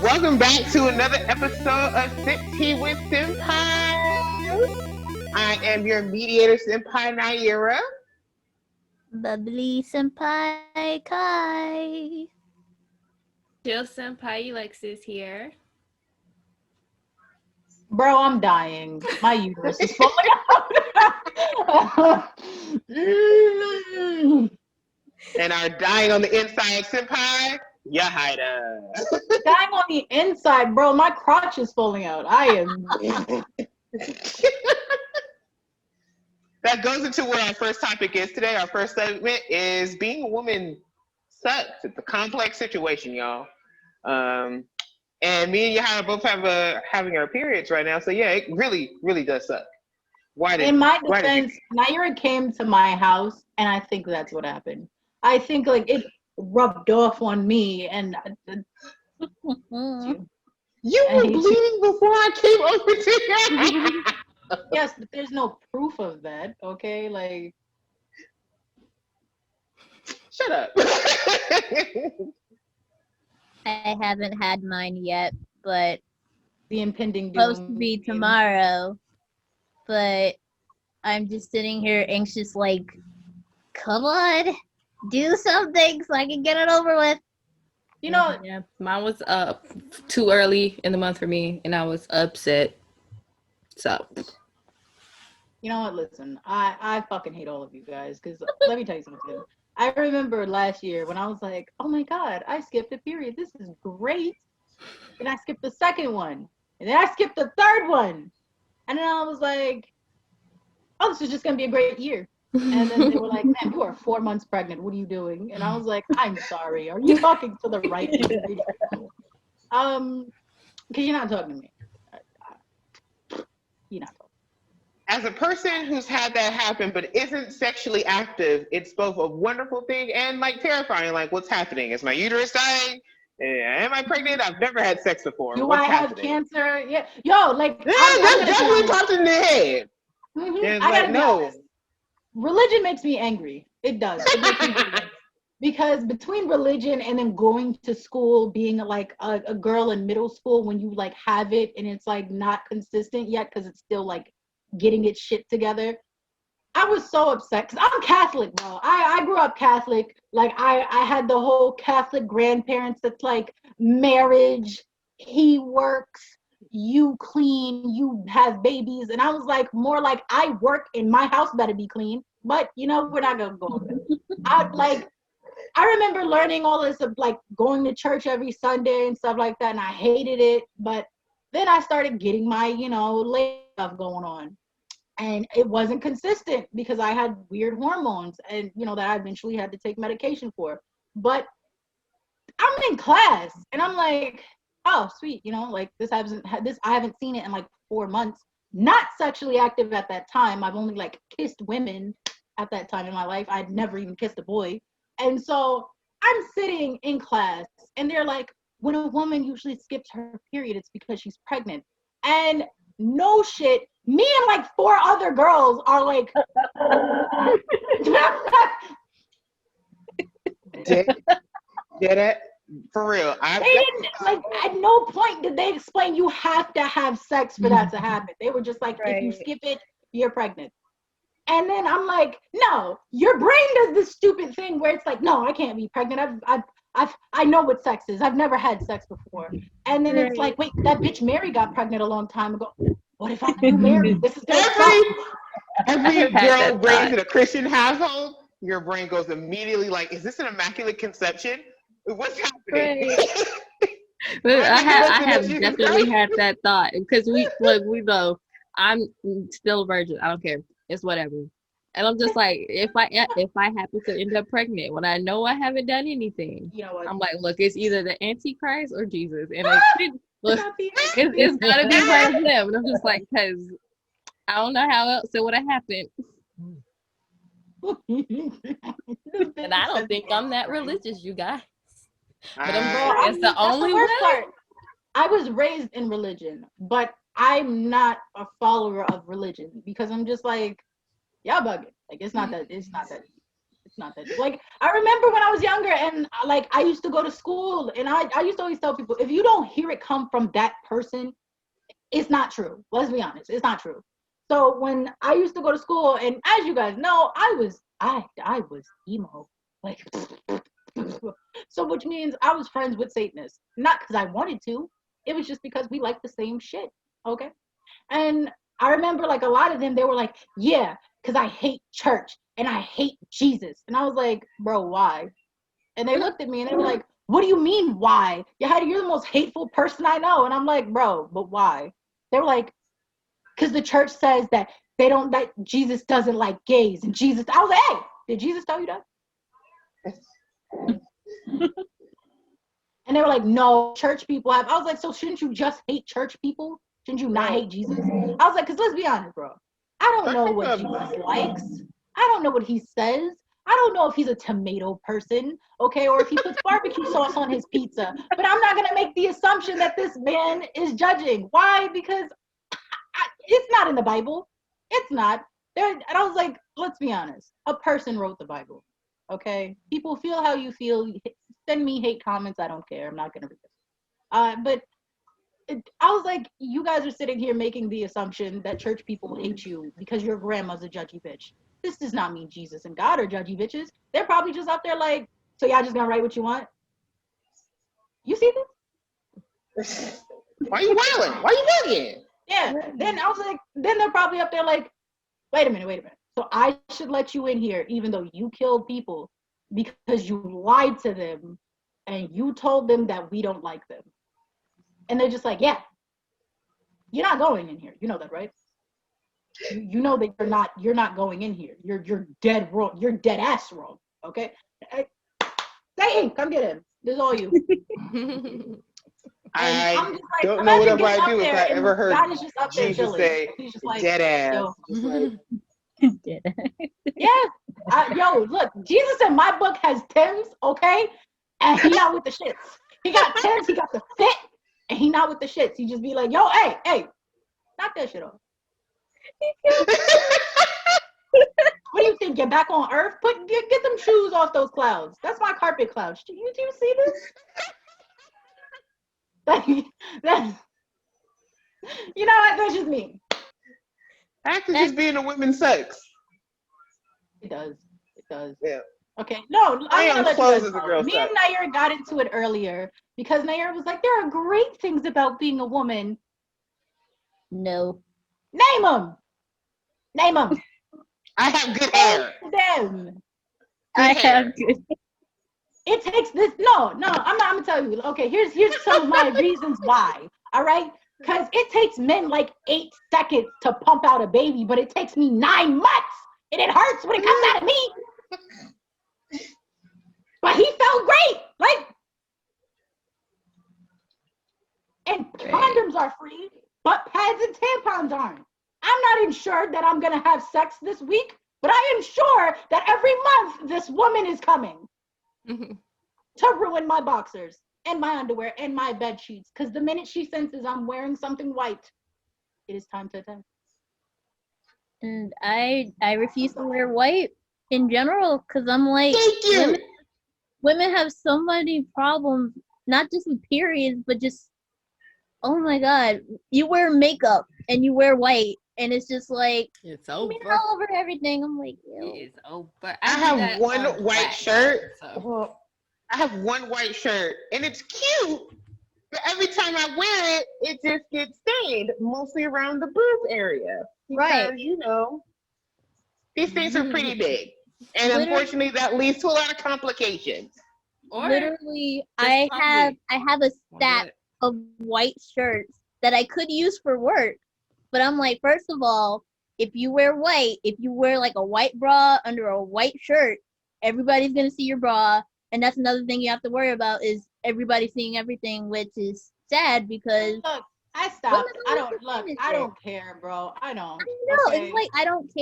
Welcome back to another episode of Sip Tea with Senpais. I am your mediator, Senpai Naira. Bubbly Senpai Kai. Jill Senpai Alexis here. Bro, I'm dying. My uterus is falling out. And our dying on the inside Senpai, Yahida. Dying on the inside, bro. My crotch is falling out. I am. That goes into what our first topic is today. Our first segment is being a woman sucks. It's a complex situation, y'all. And me and Yahida both having our periods right now. So yeah, it really, really does suck. In my defense, Naira came to my house, and I think that's what happened. I think like it rubbed off on me, and you were bleeding before I came over to your house. Yes, but there's no proof of that. Okay, like shut up. I haven't had mine yet, but the impending doom supposed to be tomorrow. But I'm just sitting here anxious, like, come on, do something so I can get it over with. You know, yeah, mine was too early in the month for me, and I was upset. So, you know what? Listen, I fucking hate all of you guys because let me tell you something. I remember last year when I was like, oh my God, I skipped a period. This is great. And I skipped the second one. And then I skipped the third one. And then I was like, oh, this is just going to be a great year. And then they were like, man, you are 4 months pregnant. What are you doing? And I was like, I'm sorry. Are you talking to the right individual? Because you're not talking to me. You're not talking. As a person who's had that happen but isn't sexually active, it's both a wonderful thing and like terrifying. Like, what's happening? Is my uterus dying? Am I pregnant? I've never had sex before. Do what's I have happening? cancer? Yeah. Yo, like that definitely popped in the head. Mm-hmm. I gotta know. Religion makes me angry. It does. It makes me angry. Because between religion and then going to school, being like a girl in middle school, when you like have it and it's like not consistent yet because it's still like getting its shit together. I was so upset because I'm Catholic, bro. I grew up Catholic. Like I had the whole Catholic grandparents that's like marriage, he works, you clean, you have babies. And I was like more like I work and my house better be clean. But you know, we're not gonna go over that. I remember learning all this of like going to church every Sunday and stuff like that, and I hated it. But then I started getting my, lay stuff going on. And it wasn't consistent because I had weird hormones and, that I eventually had to take medication for. But I'm in class and I'm like, oh, sweet. Like I haven't seen it in like 4 months. Not sexually active at that time. I've only like kissed women at that time in my life. I'd never even kissed a boy. And so I'm sitting in class and they're like, when a woman usually skips her period, it's because she's pregnant. And no shit, me and like 4 other girls are like did it for real. They didn't like at no point did they explain you have to have sex for that to happen. They were just like, right. If you skip it, you're pregnant. And then I'm like, no, your brain does this stupid thing where it's like, no, I can't be pregnant. I know what sex is. I've never had sex before. And then it's like, wait, that bitch Mary got pregnant a long time ago. What if I do Mary? This is every girl raised in a Christian household, your brain goes immediately like, is this an immaculate conception? What's happening? Right. But I have definitely had that thought because we know I'm still a virgin. I don't care. It's whatever. And I'm just like, if I happen to end up pregnant when I know I haven't done anything, I'm like, look, it's either the Antichrist or Jesus, and it's gotta be one of them. And I'm just like, because I don't know how else it would have happened. And I don't think I'm that religious, you guys. But it's the only worst part. I was raised in religion, but I'm not a follower of religion because I'm just like, y'all bugging. Like it's not that It's not that deep. Like, I remember when I was younger and like I used to go to school and I used to always tell people, if you don't hear it come from that person, it's not true. Let's be honest, it's not true. So when I used to go to school, and as you guys know, I was emo. Like, so which means I was friends with Satanists. Not because I wanted to. It was just because we liked the same shit. Okay. And I remember like a lot of them, they were like, yeah, because I hate church and I hate Jesus. And I was like, bro, why? And they looked at me and they were like, what do you mean, why? You're the most hateful person I know. And I'm like, bro, but why? They were like, because the church says that that Jesus doesn't like gays. And Jesus, I was like, hey, did Jesus tell you that? And they were like, no, church people have. I was like, so shouldn't you just hate church people? Shouldn't you not hate Jesus? I was like, because let's be honest, bro. I don't know what Jesus likes. I don't know what he says. I don't know if he's a tomato person, okay, or if he puts barbecue sauce on his pizza. But I'm not going to make the assumption that this man is judging. Why? Because it's not in the Bible. It's not. And I was like, let's be honest. A person wrote the Bible, okay? People feel how you feel. Send me hate comments. I don't care. I'm not going to read it. But I was like, you guys are sitting here making the assumption that church people hate you because your grandma's a judgy bitch. This does not mean Jesus and God are judgy bitches. They're probably just out there like, so y'all just gonna write what you want? You see this? Why you wailing? Why you working? Yeah. Then I was like, then they're probably up there like, wait a minute. So I should let you in here even though you killed people because you lied to them and you told them that we don't like them. And they're just like, yeah, you're not going in here. You know that, right? You know that you're not going in here. You're dead wrong. You're dead ass wrong. Okay? Satan, come get him. This is all you. I don't know whatever I do if I ever heard Jesus say like, dead ass. Yo. Just like, Dead. Yeah. Yo, look, Jesus in my book has Timbs, okay? And he not with the shits. He got Timbs, he got the fit, and he not with the shits. He just be like, yo, hey, knock that shit off. What do you think? You're back on Earth? Get them shoes off those clouds. That's my carpet clouds. Do you see this? That, you know what? That's just me. Acting just being a women's sex. It does. Yeah. Okay. No, I am close as a girl. Me and Nair got into it earlier because Nair was like, there are great things about being a woman. No. Name them. I have good hair. Them. I have good. It takes this. No, I'm gonna tell you. Okay, here's some of my reasons why. All right, because it takes men like 8 seconds to pump out a baby, but it takes me 9 months, and it hurts when it comes out of me. But he felt great, like. And condoms are free, but pads and tampons aren't. I'm not ensured that I'm gonna have sex this week, but I am sure that every month this woman is coming to ruin my boxers and my underwear and my bed sheets. Because the minute she senses I'm wearing something white, it is time to attack. And I refuse to wear white in general because I'm like, Thank you. Women have so many problems, not just with periods, but just, oh my God, you wear makeup and you wear white. And it's just like, it's over. All over everything. I'm like, ew. It's over. I have one white shirt. So. I have one white shirt, and it's cute. But every time I wear it, it just gets stained, mostly around the boob area. Because, right. You know, these things are pretty big. And unfortunately, that leads to a lot of complications. Literally, I have a stack of white shirts that I could use for work. But I'm like, first of all, if you wear white, if you wear like a white bra under a white shirt, everybody's going to see your bra. And that's another thing you have to worry about is everybody seeing everything, which is sad because... Look, I stopped. I don't care, bro. I don't. No, okay. It's like, I don't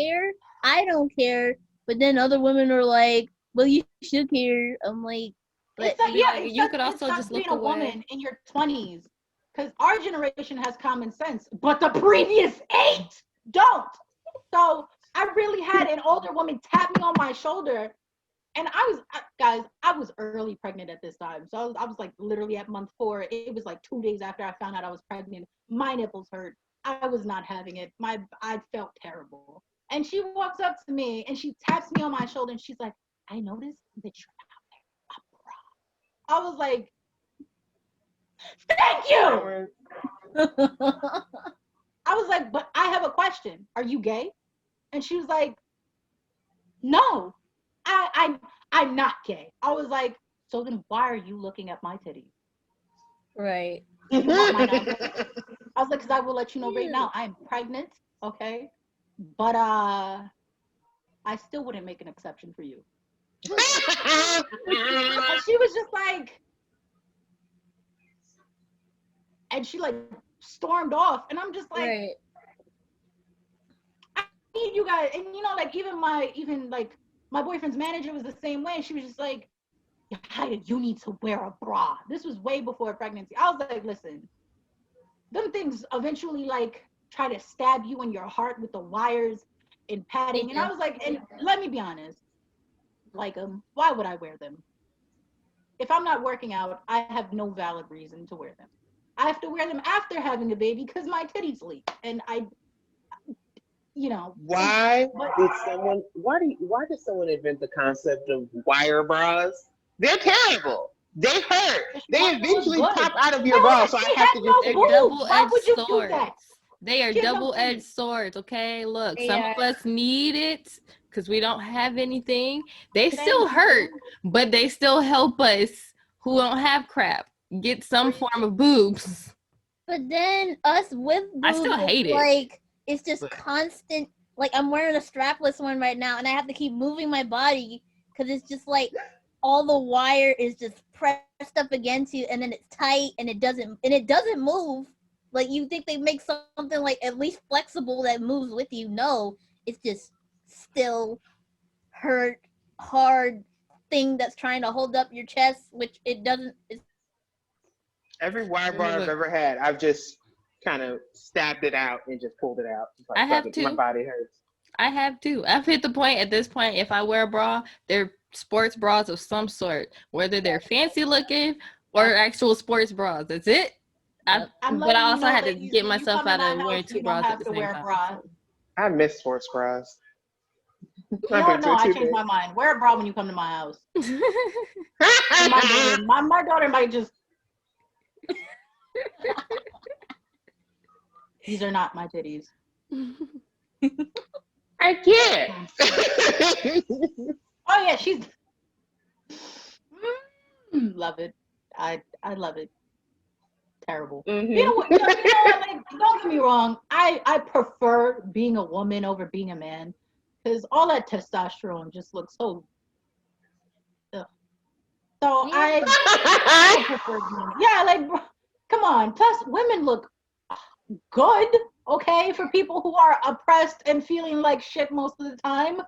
care. But then other women are like, well, you should care. I'm like... But you could also just look away. A woman in your 20s. Because our generation has common sense, but the previous 8 don't. So I really had an older woman tap me on my shoulder And I was early pregnant at this time. So I was like literally at month 4. It was like 2 days after I found out I was pregnant. My nipples hurt. I was not having it. I felt terrible. And she walks up to me and she taps me on my shoulder and she's like, I noticed that you're not wearing a bra. I was like, thank you. I was like, but I have a question. Are you gay? And she was like, no, I'm not gay. I was like, so then why are you looking at my titties? Right. You want my non-titties? I was like, because I will let you know right now, I'm pregnant, okay? But I still wouldn't make an exception for you. And she was just like, and she like stormed off, and I'm just like, Right. I need you guys, and you know, like even my boyfriend's manager was the same way. She was just like, you need to wear a bra. This was way before pregnancy. I was like, listen, them things eventually like try to stab you in your heart with the wires and padding. And I was like, and let me be honest, like why would I wear them? If I'm not working out, I have no valid reason to wear them. I have to wear them after having a baby because my titties leak. And why did someone invent the concept of wire bras? They're terrible. They hurt. They eventually pop out of your bra, so I have to just. They're double-edged swords. They are double-edged swords, okay? Look, some of us need it because we don't have anything. They still hurt, but they still help us who don't have crap get some form of boobs. But then us with boobs, I still hate it. Like, it's just constant. Like, I'm wearing a strapless one right now, and I have to keep moving my body because it's just like all the wire is just pressed up against you, and then it's tight, and it doesn't move. Like, you think they make something like at least flexible that moves with you. No, it's just still hard thing that's trying to hold up your chest, which it doesn't. Every wire bra I've ever had, I've just kind of stabbed it out and just pulled it out. Like, I have to. My body hurts. I have to. I've hit the point at this point, if I wear a bra, they're sports bras of some sort, whether they're fancy looking or actual sports bras. That's it. But I also had to get myself out of wearing 2 bras at the same time. I miss sports bras. No, I changed my mind. Wear a bra when you come to my house. my daughter might just. These are not my titties. I can't. Oh yeah, she's love it. I love it. Terrible. Mm-hmm. You know what? Like, don't get me wrong. I prefer being a woman over being a man because all that testosterone just looks so. Ugh. So I prefer being. Like, come on. Plus, women look good. Okay, for people who are oppressed and feeling like shit most of the time.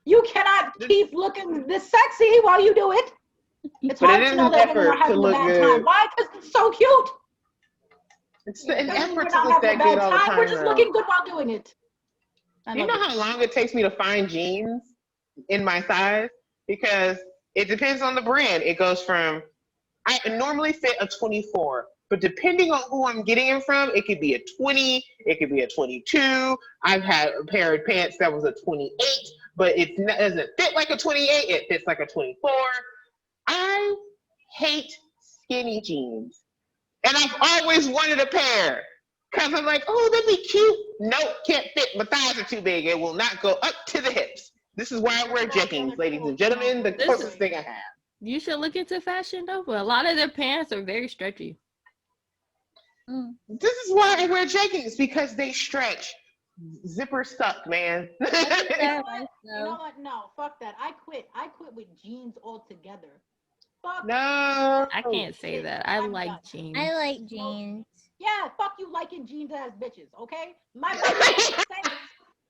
You cannot keep looking this sexy while you do it. It's hard to know that women are having a bad time. Why? Because it's so cute. It's an effort to look that good all the time. We're just looking good while doing it. You know how long it takes me to find jeans in my size? Because it depends on the brand. It goes from, I normally fit a 24. But depending on who I'm getting it from, it could be a 20, it could be a 22. I've had a pair of pants that was a 28, but it doesn't fit like a 28, it fits like a 24. I hate skinny jeans. And I've always wanted a pair. Because I'm like, oh, that'd be cute. Nope, can't fit. My thighs are too big. It will not go up to the hips. This is why I wear jeggings, ladies and gentlemen. The closest thing I have. You should look into fashion, though. But a lot of their pants are very stretchy. This is why I wear jeggings, because they stretch. Zippers suck, man. You know what? No, fuck that. I quit with jeans altogether. Fuck. No. I can't say that. I like jeans. I like jeans. Yeah, fuck you liking jeans ass bitches, okay? My body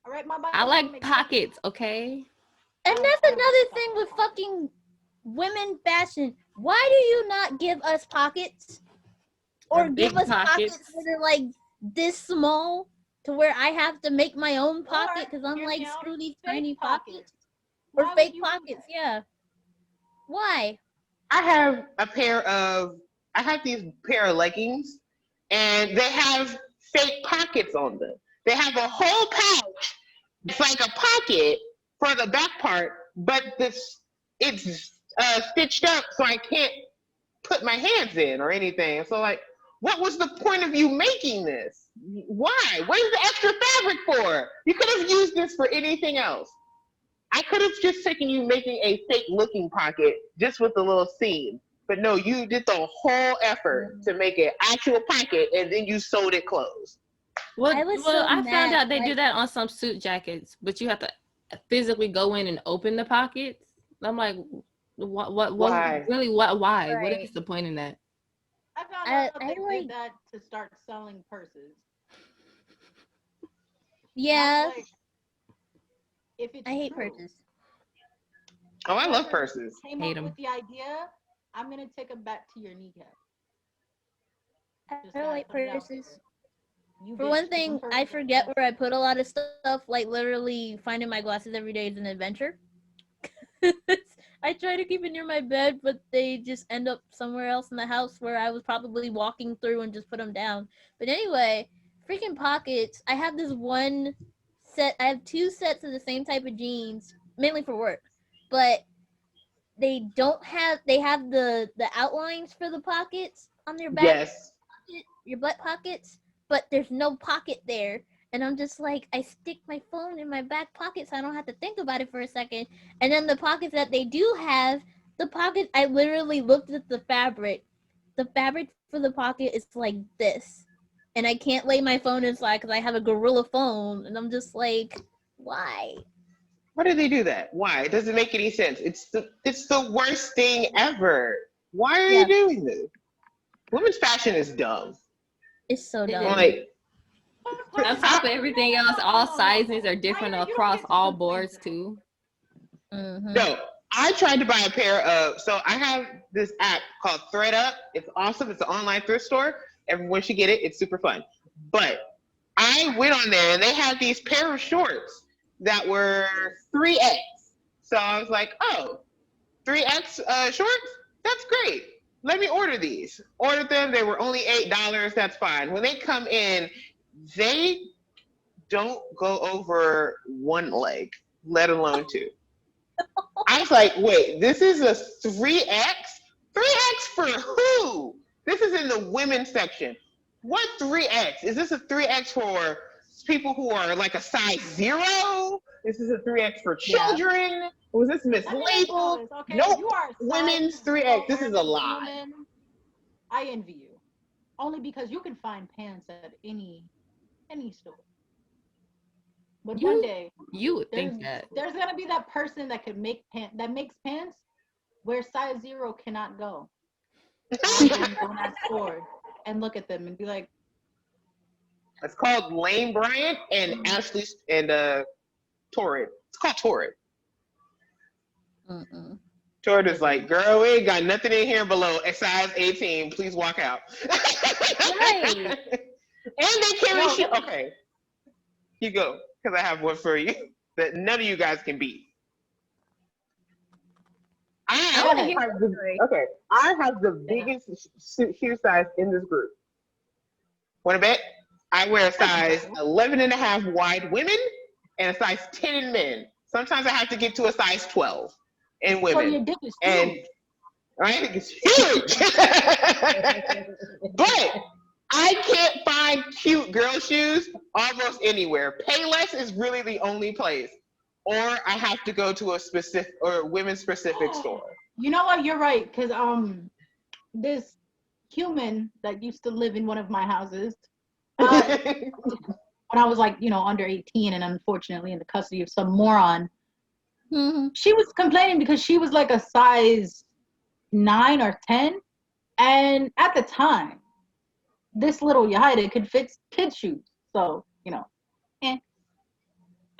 all right, my body. I like pockets, okay? And that's another thing with fucking women fashion. Why do you not give us pockets? Or give us pockets that are like this small to where I have to make my own pocket because I'm like, screw these tiny pockets. Or Why would fake you do pockets, that? yeah. Why? I have these pair of leggings, and they have fake pockets on them. They have a whole pouch. It's like a pocket for the back part, but it's stitched up so I can't put my hands in or anything. So like, what was the point of you making this? Why? What is the extra fabric for? You could have used this for anything else. I could have just taken you making a fake looking pocket just with a little seam. But no, you did the whole effort to make an actual pocket and then you sewed it closed. Well, I was well, so I found mad. out they do Like, that on some suit jackets, but you have to physically go in and open the pockets. I'm like, what, Why? really, why? What right. is the point in that? I found I out they like, did that to start selling purses. And I yeah. was like, if it's I hate true, purses. Oh, I love whoever purses. came Hate up 'em. with the idea, I'm gonna take them back to your kneecap. Just I gotta like put it out there. purses. You For bitch, one get them thing, purses I and forget invest where I in put a lot of stuff. Like literally finding my glasses every day is an adventure. I try to keep it near my bed, but they just end up somewhere else in the house where I was probably walking through and just put them down. But anyway, freaking pockets. I have this one set. I have two sets of the same type of jeans, mainly for work. But they don't have. They have the outlines for the pockets on their back Yes. pocket, your butt pockets, but there's no pocket there. And I'm just like, I stick my phone in my back pocket so I don't have to think about it for a second. And then the pockets that they do have, the pocket, I literally looked at the fabric. The fabric for the pocket is like this. And I can't lay my phone inside because I have a gorilla phone. And I'm just like, why? Why do they do that? Why? It doesn't make any sense. It's the worst thing ever. Why are Yeah, you doing this? Women's fashion is dumb. it's so It dumb. is. Like, On top of everything else, all sizes are Why different you don't across get to all complain boards then? too. Mm-hmm. no, I tried to buy a pair of. So I have this app called ThreadUp. It's awesome. It's an online thrift store. Everyone should get it. It's super fun. But I went on there and they had these pair of shorts that were 3X. So I was like, oh, 3X shorts? That's great. Let me order these. Ordered them. They were only $8. That's fine. When they come in, they don't go over one leg, let alone two. I was like, wait, this is a 3X? 3X for who? This is in the women's section. What 3X? Is this a 3X for people who are like a size 0? This is a 3X for Yeah. children? Was this Let me ask you all mislabeled? this, okay? Nope. You are a Women's size 3X. This is a 0 lie. woman. I envy you. Only because you can find pants at any store. But one day You would there's think that. there's gonna be that person that could make that makes pants where size 0 cannot go. And I'm going to go in that store and look at them and be like, It's called Lane Bryant and Ashley and Torrid. It's called Torrid. Mm-mm. Torrid is like, girl, we ain't got nothing in here below a size 18. Please walk out. Right. And they carry No, shit. Okay, you go, because I have one for you that none of you guys can beat. I want to hear have the the, story. okay, I have the biggest shoe size in this group. Want to bet? I wear a size 11 and a half wide women and a size 10 in men. Sometimes I have to get to a size 12 in so women. your dick is And huge. I think it's huge. But I can't find cute girl shoes almost anywhere. Payless is really the only place. Or I have to go to a specific or women's specific store. You know what? You're right. Because this human that used to live in one of my houses, when I was like, under 18 and unfortunately in the custody of some moron, Mm-hmm. she was complaining because she was like a size 9 or 10. And at the time, this little Yahida could fit kid shoes. So,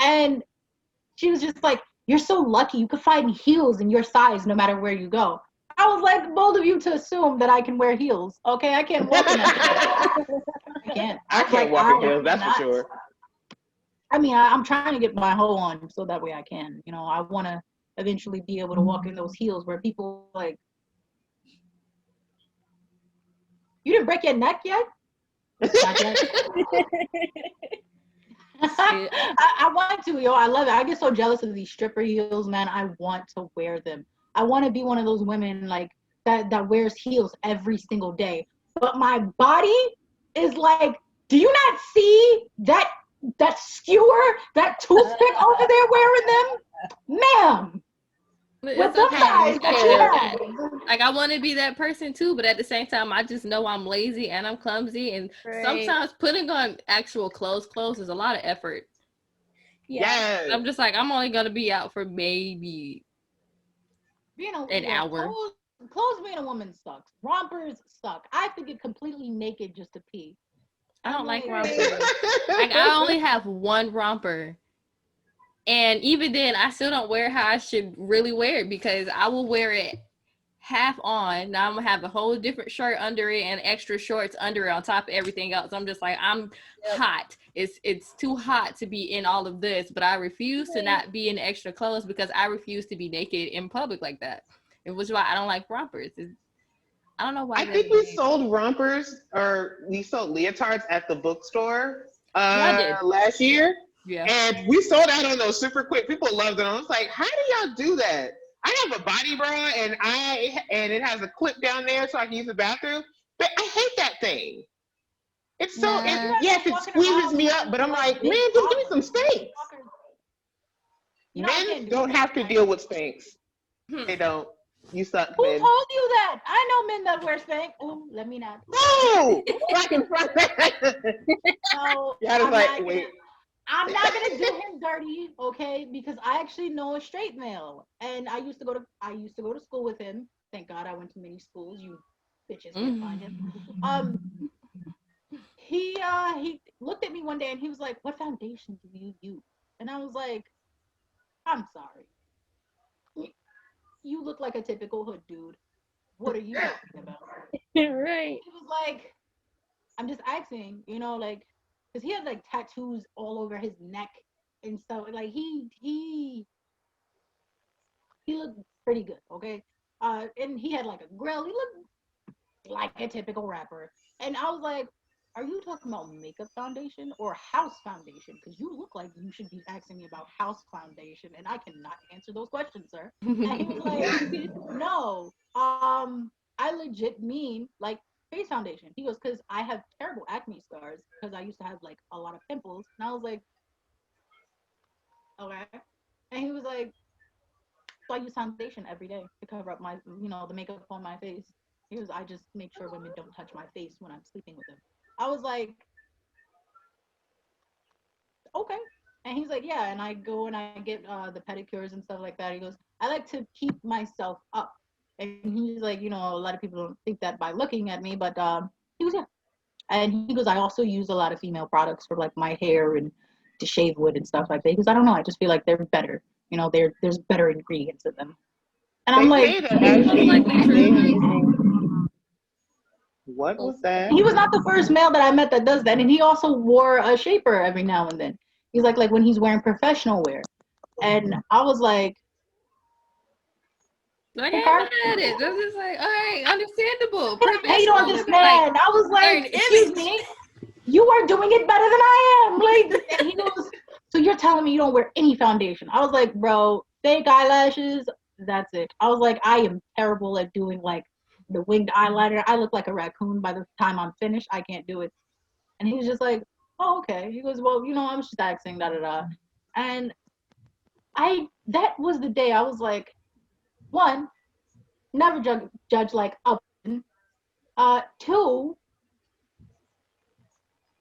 And she was just like, you're so lucky. You could find heels in your size no matter where you go. I was like, bold of you to assume that I can wear heels. Okay, I can't walk in that. I can't. I was can't like, walk in I heels, that's for cannot. sure. I mean, I'm trying to get my hoe on so that way I can. I want to eventually be able to walk in those heels where people like, you didn't break your neck yet? Not yet. I want to, yo. I love it. I get so jealous of these stripper heels, man. I want to wear them. I want to be one of those women like that wears heels every single day. But my body is like, do you not see that skewer, that toothpick over there wearing them, ma'am? With the thighs that you have. Like, I want to be that person too, but at the same time, I just know I'm lazy and I'm clumsy, and sometimes putting on actual clothes is a lot of effort. Yeah. I'm just like, I'm only gonna be out for maybe an hour. Clothes being a woman sucks. Rompers suck. I have to get completely naked just to pee. I don't like rompers. Like, I only have one romper. And even then, I still don't wear how I should really wear it, because I will wear it half on. Now I'm gonna have a whole different shirt under it and extra shorts under it on top of everything else. I'm just like, I'm hot. It's too hot to be in all of this, but I refuse to not be in extra clothes because I refuse to be naked in public like that. Which is why I don't like rompers. I don't know why. I think we sold rompers, or we sold leotards at the bookstore last year. Yeah. And we sold out on those super quick. People loved it. I was like, how do y'all do that? I have a body bra and it has a clip down there so I can use the bathroom. But I hate that thing. It's so yes, it squeezes me up, but I'm like, man, just give me some stinks. Men don't have to deal with stinks. They don't. You suck, Who men. told you that? I know men that wear spank. Oh, let me not. No! Back in front. No, I'm not gonna do him dirty, okay? Because I actually know a straight male, and I used to go to school with him. Thank God I went to many schools. You bitches can't find him. He looked at me one day and he was like, "What foundation do you use?" And I was like, "I'm sorry. You look like a typical hood dude. What are you talking about?" Right. He was like, "I'm just asking, like, because he had like tattoos all over his neck and stuff. Like he looked pretty good, okay? And he had like a grill. He looked like a typical rapper. And I was like, are you talking about makeup foundation or house foundation? Because you look like you should be asking me about house foundation, and I cannot answer those questions, sir." And he was like, "No, I legit mean like face foundation." He goes, "Because I have terrible acne scars because I used to have like a lot of pimples." And I was like, "Okay." And he was like, "So I use foundation every day to cover up my, the makeup on my face." He goes, "I just make sure women don't touch my face when I'm sleeping with them." I was like, "Okay." And he's like, "Yeah." And I go and I get the pedicures and stuff like that. He goes, "I like to keep myself up." And he's like, a lot of people don't think that by looking at me, but he goes, "Yeah." And he goes, "I also use a lot of female products for like my hair and to shave with and stuff like that." He goes, "I don't know. I just feel like they're better. There's better ingredients in them." And I'm like, what was that? He was not the first male that I met that does that. And he also wore a shaper every now and then. He's like when he's wearing professional wear. And I was like, I can't at it. This is like, all right, understandable. I don't understand. I was like, excuse me, you are doing it better than I am. Like, and he goes, "So you're telling me you don't wear any foundation?" I was like, "Bro, fake eyelashes, that's it." I was like, "I am terrible at doing like the winged eyeliner. I look like a raccoon by the time I'm finished. I can't do it." And he was just like, "Oh, okay." He goes, "Well, I'm just asking, da da da." And that was the day I was like, one, never judge like up. Two,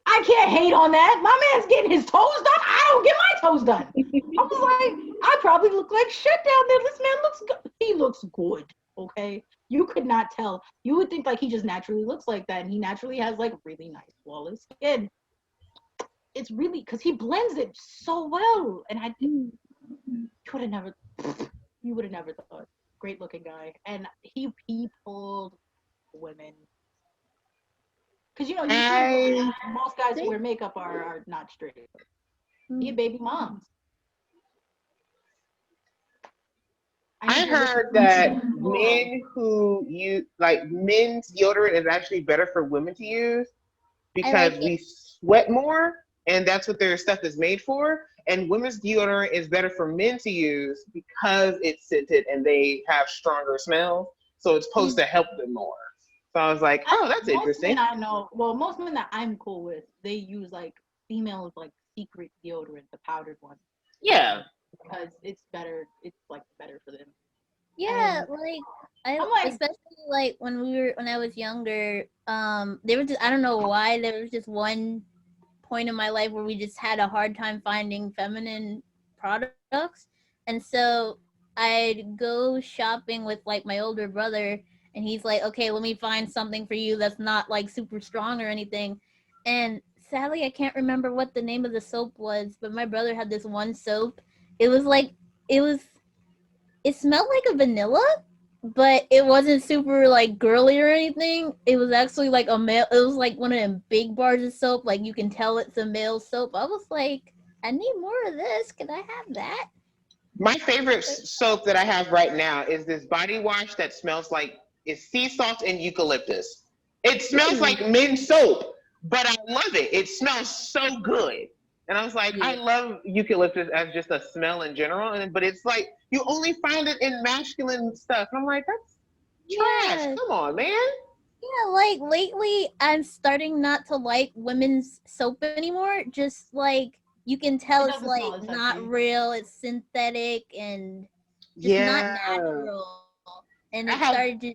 I can't hate on that. My man's getting his toes done. I don't get my toes done. I was like, I probably look like shit down there. This man looks good. He looks good. Okay. You could not tell. You would think like he just naturally looks like that. And he naturally has like really nice, flawless skin. It's really because he blends it so well. And you would have never thought. Great looking guy. And he pulled women. Because most guys who wear makeup are not straight. He had baby moms. I heard that men who use like men's deodorant is actually better for women to use I because like it. we sweat more and that's what their stuff is made for. And women's deodorant is better for men to use because it's scented and they have stronger smells. So it's supposed to help them more. So I was like, oh, that's Most interesting. men I know, well, most men that I'm cool with, they use like females like secret deodorant, the powdered one, Yeah. because it's better. It's like better for them. Yeah, And like I I'm like, especially like when I was younger, there was just I don't know why there was just one point in my life where we just had a hard time finding feminine products. And so I'd go shopping with like my older brother and he's like, "Okay, let me find something for you that's not like super strong or anything." And sadly, I can't remember what the name of the soap was, but my brother had this one soap. It was like it was it smelled like a vanilla, but it wasn't super like girly or anything. It was actually like a male. It was like one of them big bars of soap. Like you can tell it's a male soap. I was like, I need more of this. Can I have that? My favorite soap that I have right now is this body wash that smells like it's sea salt and eucalyptus. It smells like men's soap, but I love it. It smells so good. And I was like, I Yeah. love eucalyptus as just a smell in general, but it's like you only find it in masculine stuff. And I'm like, that's trash. Yeah. Come on, man. Yeah, like lately I'm starting not to like women's soap anymore. Just like you can tell it it's doesn't smell like as not sexy. real, it's synthetic and just not Yeah. natural. And I it have started to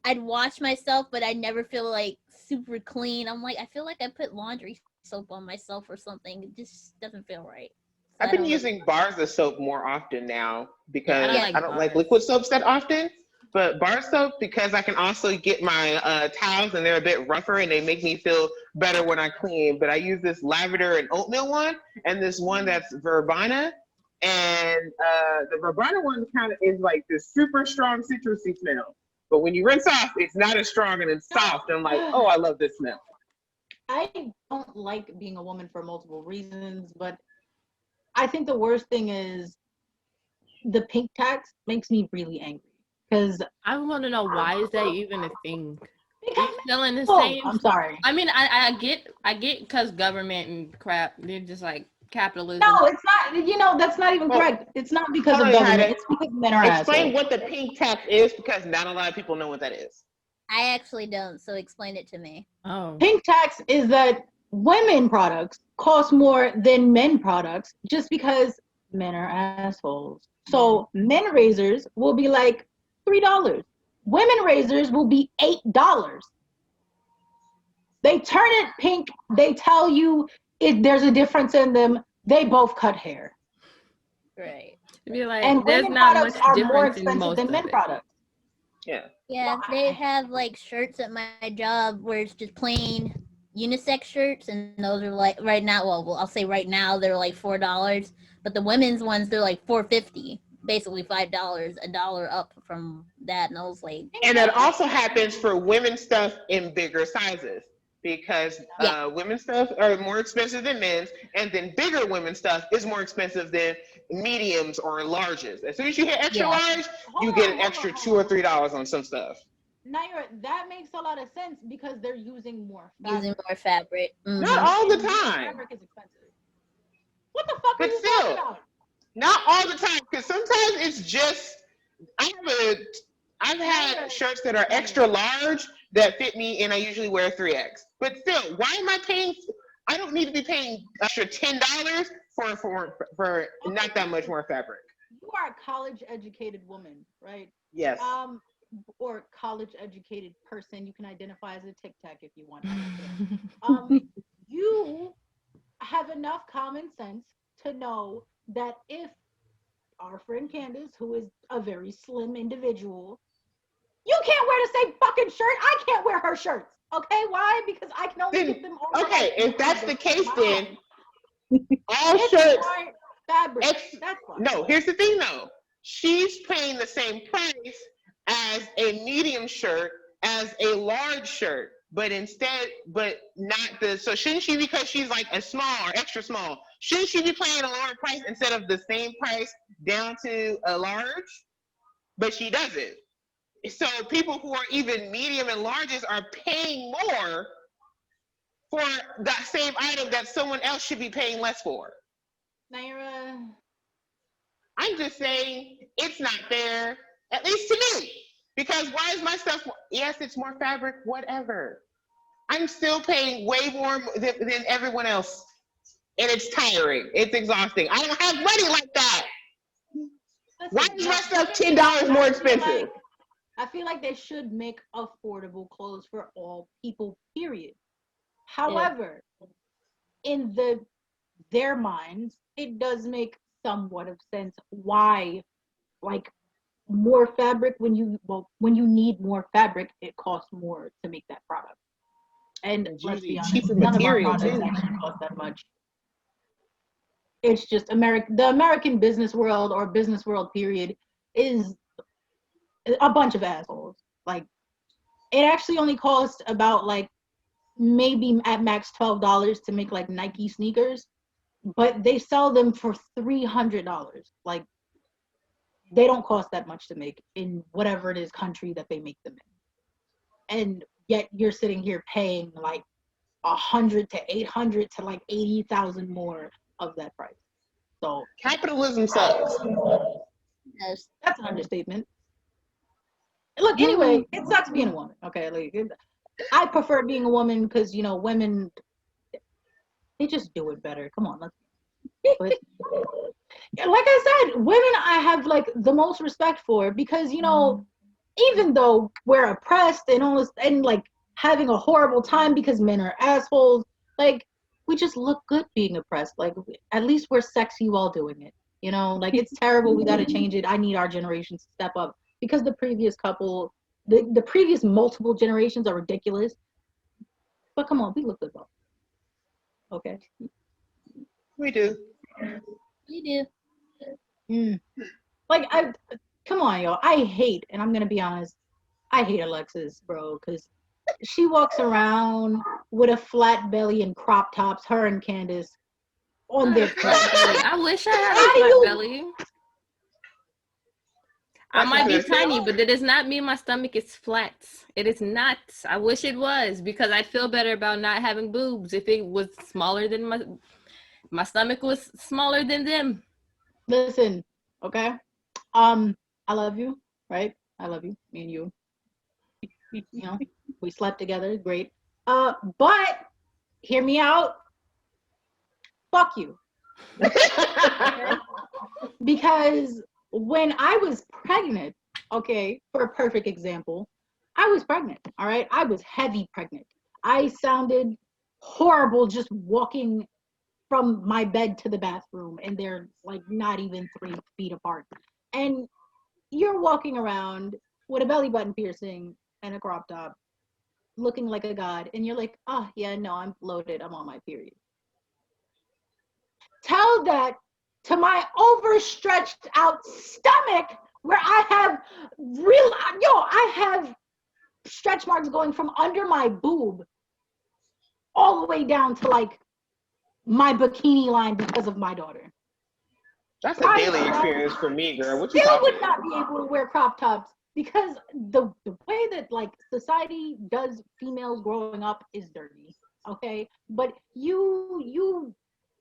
I'd wash myself, but I never feel like super clean. I'm like, I feel like I put laundry soap on myself or something. It just doesn't feel right. So I I've don't been really. using bars of soap more often now Yeah, I don't because Yeah, I like don't like bars. liquid soaps that often. But bar soap because I can also get my towels and they're a bit rougher and they make me feel better when I clean. But I use this lavender and oatmeal one and this one that's verbena. And the verbena one kind of is like this super strong citrusy smell. But when you rinse off, it's not as strong and it's soft. I'm like, oh, I love this smell. I don't like being a woman for multiple reasons, but I think the worst thing is the pink tax makes me really angry because I want to know why is that even a thing? because It's still in the oh, same. I'm sorry. I mean, I get because government and crap. They're just like capitalism. No, it's not. You know, that's not even Well, correct. It's not because hold of on, government. Haida. It's because men are Explain assholes. what the pink tax is because not a lot of people know what that is. I actually don't. So explain it to me. Oh, Pink tax is that women products cost more than men products just because men are assholes. So men razors will be like $3. Women razors will be $8. They turn it pink. They tell you if there's a difference in them. They both cut hair. Right. be like, And there's women not much products are more difference in expensive most than of men it. products. Yeah. Yeah, they have like shirts at my job where it's just plain unisex shirts, and those are like right now. Well, I'll say right now they're like $4, but the women's ones they're like $4.50, basically $5, $1 up from that. And I was like, And that also happens for women's stuff in bigger sizes because yeah, women's stuff are more expensive than men's, and then bigger women's stuff is more expensive than mediums or larges. As soon as you hit extra yeah, large, you get an extra $2 or $3 on some stuff. Now that makes a lot of sense because they're using more using fabric. more fabric. Not Mm-hmm. all the And time, fabric is expensive. What the fuck are but you talking still, about? not all the time because sometimes it's just I have a I've had shirts that are extra large that fit me and I usually wear 3X. But still, why am I paying I don't need to be paying extra $10 for not that much more fabric. You are a college educated woman, right? Yes. Or college educated person. You can identify as a tic tac if you want. You have enough common sense to know that if our friend Candace, who is a very slim individual, you can't wear the same fucking shirt. I can't wear her shirts. Okay, why? Because I can only get them over. Okay, if that's the case, then all it's shirts. fabric. That's fine. No, here's the thing though. She's paying the same price as a medium shirt as a large shirt, but not the. So shouldn't she, because she's like a small or extra small, shouldn't she be paying a lower price instead of the same price down to a large? but she doesn't. So people who are even medium and larges are paying more for that same item that someone else should be paying less for. Naira. I'm just saying it's not fair, at least to me. Because why is my stuff, yes, it's more fabric, whatever. I'm still paying way more than everyone else. And it's tiring. It's exhausting. I don't have money like that. Listen, Why is my stuff $10 more expensive? I feel like they should make affordable clothes for all people, period. However, in their minds, it does make somewhat of sense why, like, more fabric when you need more fabric, it costs more to make that product. And let's be honest, cheaper none of our material products too. actually cost that much. It's just the American business world or business world period is a bunch of assholes. Like, it actually only costs about like maybe at max $12 to make like Nike sneakers, but they sell them for $300. Like, they don't cost that much to make in whatever it is country that they make them in, and yet you're sitting here paying like 100 to 800 to like 80,000 more of that price. So capitalism sucks. Yes. That's an understatement. Look, anyway, it sucks being a woman. Okay, like I prefer being a woman because women, they just do it better. Come on, let's. But like I said, women I have like the most respect for because even though we're oppressed and almost and like having a horrible time because men are assholes, like we just look good being oppressed. Like at least we're sexy while doing it. Like it's terrible. We got to change it. I need our generation to step up because the previous couple, the previous multiple generations are ridiculous. But come on, we look good though. Okay. We do. You Mm. Like come on, y'all. And I'm gonna be honest, I hate Alexis, bro, because she walks around with a flat belly and crop tops. Her and Candace on their I wish I had a flat belly. I might be tiny, but that does not mean my stomach is flat. It is not. I wish it was because I'd feel better about not having boobs if it was smaller than my stomach was smaller than them. Listen, okay. I love you, right? I love you, me and you. We slept together, great. But hear me out. Fuck you. Okay? Because when I was pregnant, okay, for a perfect example, I was pregnant, all right? I was heavy pregnant. I sounded horrible just walking from my bed to the bathroom, and they're like not even 3 feet apart. And you're walking around with a belly button piercing and a crop top, looking like a god, and you're like, oh yeah, no, I'm bloated, I'm on my period. Tell that to my overstretched out stomach where I have stretch marks going from under my boob all the way down to like my bikini line because of my daughter. That's a daily experience for me, girl. What you still talking would not be able to wear crop tops because the way that like society does females growing up is dirty. Okay, but you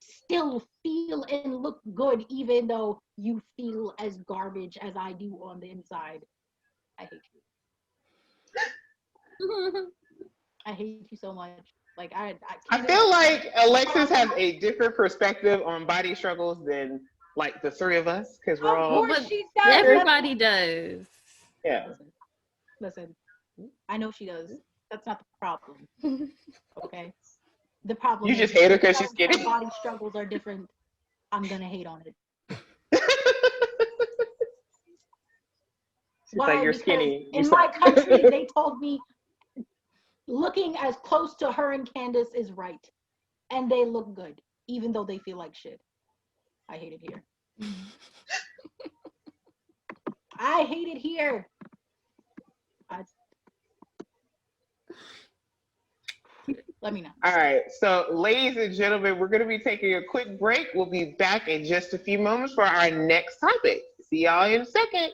still feel and look good even though you feel as garbage as I do on the inside. I hate you. I hate you so much. Like I feel like Alexis has a different perspective on body struggles than like the three of us because we're all. But she does. Everybody does. Yeah. Listen, I know she does. That's not the problem. Okay. The problem. You just hate her because she's skinny. Her body struggles are different. I'm gonna hate on it. She's like, you're skinny. In my country, they told me looking as close to her and Candace is right. And they look good, even though they feel like shit. I hate it here. I hate it here. Let me know. All right. So, ladies and gentlemen, we're going to be taking a quick break. We'll be back in just a few moments for our next topic. See y'all in a second.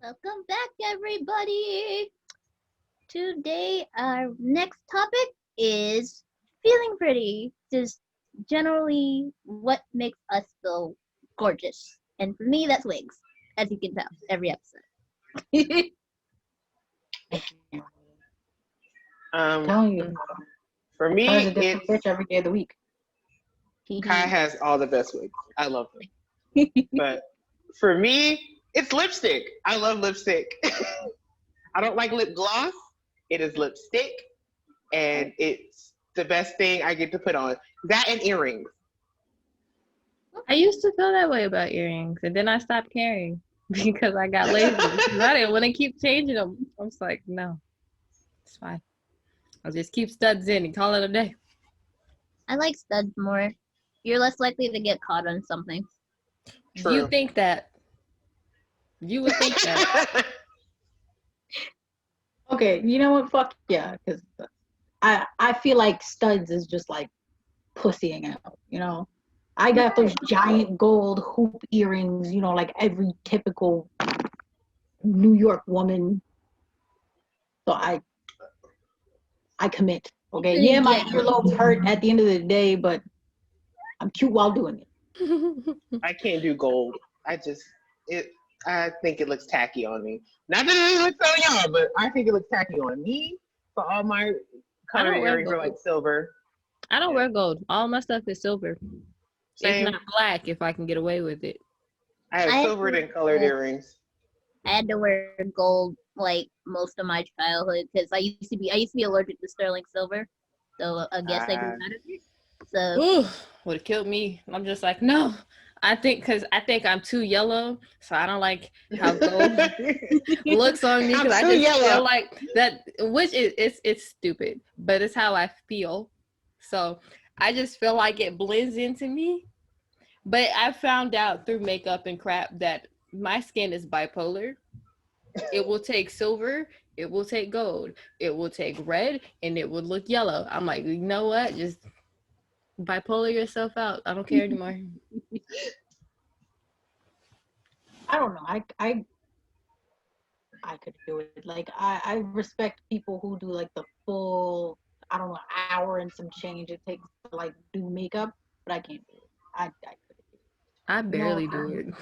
Welcome back, everybody. Today, our next topic is feeling pretty. Just generally what makes us feel gorgeous. And for me, that's wigs, as you can tell, every episode. Telling you, For me, Kai's a different bitch every day of the week. Kai has all the best wigs. I love them. But for me, it's lipstick. I love lipstick. I don't like lip gloss. It is lipstick, and it's the best thing I get to put on. That and earrings. I used to feel that way about earrings, and then I stopped caring because I got lazy. I didn't want to keep changing them. I was like, no, it's fine. I'll just keep studs in and call it a day. I like studs more. You're less likely to get caught on something. True. You think that? You would think that. Okay, you know what? Fuck yeah, because I feel like studs is just like pussying out. You know, I got those giant gold hoop earrings. You know, like every typical New York woman. So I commit. Okay, yeah, my earlobes hurt at the end of the day, but I'm cute while doing it. I can't do gold. I think it looks tacky on me. Not that it looks on y'all, but I think it looks tacky on me. For all my color earrings are like silver. I don't wear gold. All my stuff is silver. Same. It's not black if I can get away with it. I have silvered and colored earrings. I had to wear gold like most of my childhood because I used to be allergic to sterling silver, so I guess I grew out of it. So would have killed me. I'm just like, no. I think I'm too yellow, so I don't like how gold looks on me because I just feel like that, which is it's stupid, but it's how I feel. So I just feel like it blends into me. But I found out through makeup and crap that my skin is bipolar. It will take silver, it will take gold, it will take red, and it will look yellow. I'm like, you know what? Just bipolar yourself out. I don't care anymore. I don't know. I could do it. Like I respect people who do like the full, I don't know, hour and some change it takes to like do makeup, but I can't do it. I couldn't do it. I barely do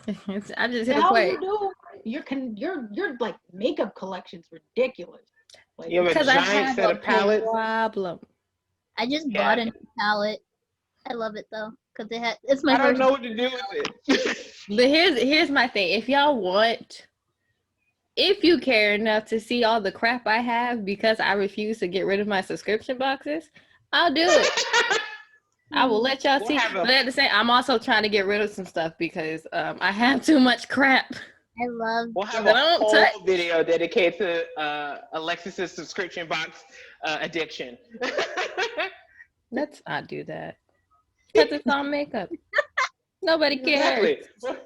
it. I just hit a How point. you do? Your like makeup collection's ridiculous. Like, You have a Because I giant have set a of palettes. problem. I just bought a new palette. I love it though because it's my I don't first. know what to do with it. But here's my thing. If you care enough to see all the crap I have because I refuse to get rid of my subscription boxes, I'll do it. I will let y'all see. But at the same, I'm also trying to get rid of some stuff because I have too much crap. I love. We'll have a whole video dedicated to Alexis's subscription box addiction. Let's not do that. Because it's all makeup. Nobody cares. Exactly.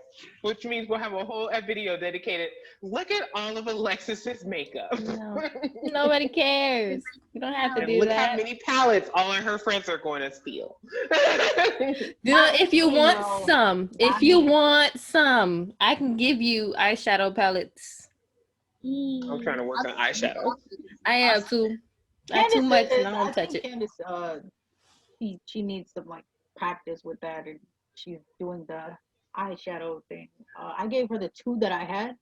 Which means we'll have a whole video dedicated. Look at all of Alexis's makeup. No, nobody cares. You don't have to do look that. how many palettes all of her friends are going to steal. If you want some, I can give you eyeshadow palettes. I'm trying to work on eyeshadow. I have too. Not too much, and I don't touch it. Candace, she needs some like practice with that, and she's doing the eyeshadow thing. I gave her the 2 that I had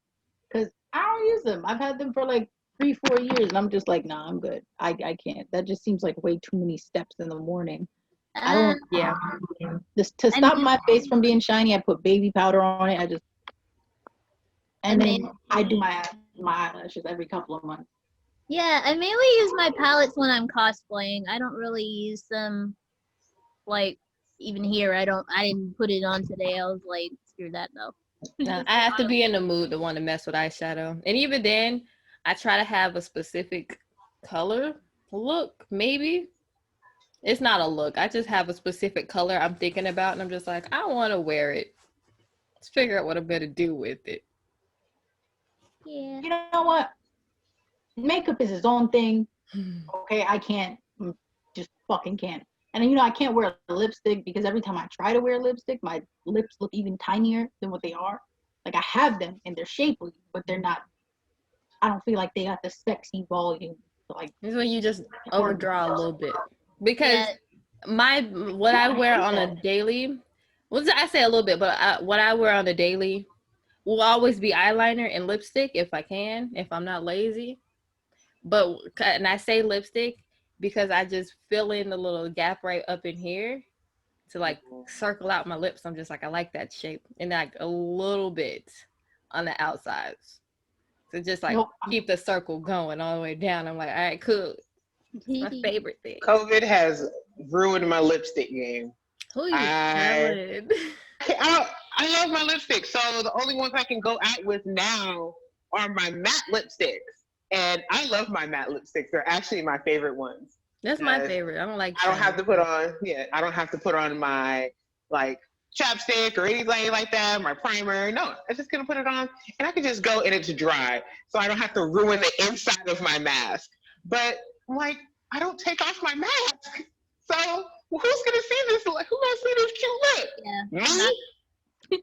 because I don't use them. I've had them for like 3-4 years, and I'm just like, nah, I'm good. I can't. That just seems like way too many steps in the morning. I don't. Yeah. Just to stop my face from being shiny, I put baby powder on it. Then I do my eyelashes every couple of months. Yeah, I mainly use my palettes when I'm cosplaying. I don't really use them like even here. I didn't put it on today. I was like, screw that though. No, I have to be in the mood to want to mess with eyeshadow. And even then, I try to have a specific color look, maybe. It's not a look. I just have a specific color I'm thinking about, and I'm just like, I want to wear it. Let's figure out what I'm going to do with it. Yeah. You know what? Makeup is its own thing. Okay, I can't. Just fucking can't. And I can't wear lipstick because every time I try to wear lipstick, my lips look even tinier than what they are. Like I have them and they're shapely, but they're not. I don't feel like they got the sexy volume. Like This is when you just overdraw a little bit. Because Yeah. what I wear on a daily, I say a little bit, but what I wear on a daily will always be eyeliner and lipstick if I can, if I'm not lazy. And I say lipstick because I just fill in the little gap right up in here to like circle out my lips. I'm just like, I like that shape, and like a little bit on the outsides to just like keep the circle going all the way down. I'm like, all right, cool. It's my favorite thing. COVID has ruined my lipstick game. Who you telling? I love my lipstick, so the only ones I can go out with now are my matte lipsticks, and I love my matte lipsticks. They're actually my favorite ones. That's my favorite. I don't have to put on. Yeah, I don't have to put on my like chapstick or anything like that. My primer. No, I'm just gonna put it on, and I can just go and it's dry, so I don't have to ruin the inside of my mask. But like, I don't take off my mask, so who's gonna see this? Like, who's gonna see this cute lip? Yeah.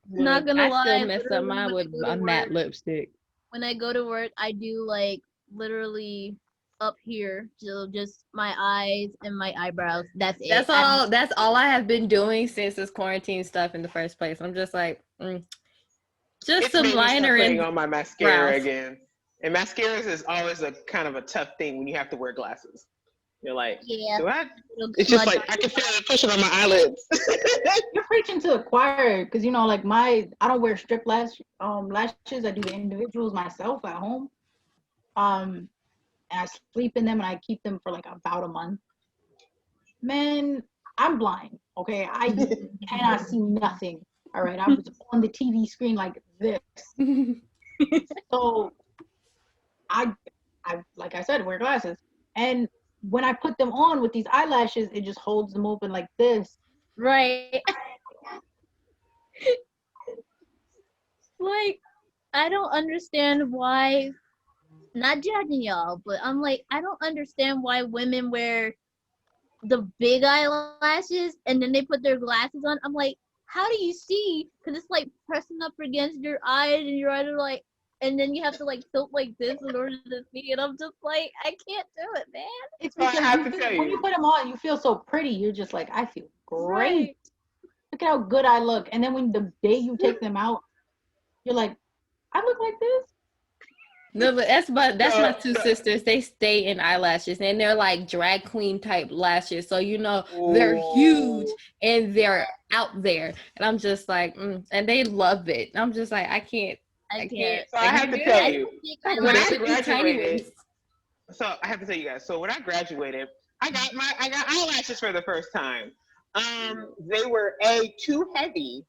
Not gonna lie, I still mess up mine with a matte lipstick. When I go to work, I do like literally up here, so just my eyes and my eyebrows. That's it. That's all I have been doing since this quarantine stuff in the first place. I'm just like, just some liner and on my mascara again. And mascaras is always a kind of a tough thing when you have to wear glasses. You're like, it's just like I can feel it pushing on my eyelids. You're preaching to the choir, because like I don't wear strip lashes. I do the individuals myself at home. And I sleep in them and I keep them for like about a month. Man, I'm blind. Okay, I cannot see nothing. All right, I was on the TV screen like this. So I like I said, wear glasses, and when I put them on with these eyelashes, it just holds them open like this. Right. Like, I don't understand why, not judging y'all, but I'm like, I don't understand why women wear the big eyelashes and then they put their glasses on. I'm like, how do you see? Because it's like pressing up against your eyes and your eyes are like, and then you have to like tilt like this in order to see. And I'm just like, I can't do it, man. It's because when you put them on, you feel so pretty. You're just like, I feel great. Right. Look at how good I look. And then when the day you take them out, you're like, I look like this. No, but that's my two sisters. They stay in eyelashes, and they're like drag queen type lashes. So they're huge and they're out there. And I'm just like, and they love it. I'm just like, I can't. So I have to tell you, when I graduated. So I have to tell you guys. So when I graduated, I got eyelashes for the first time. They were too heavy,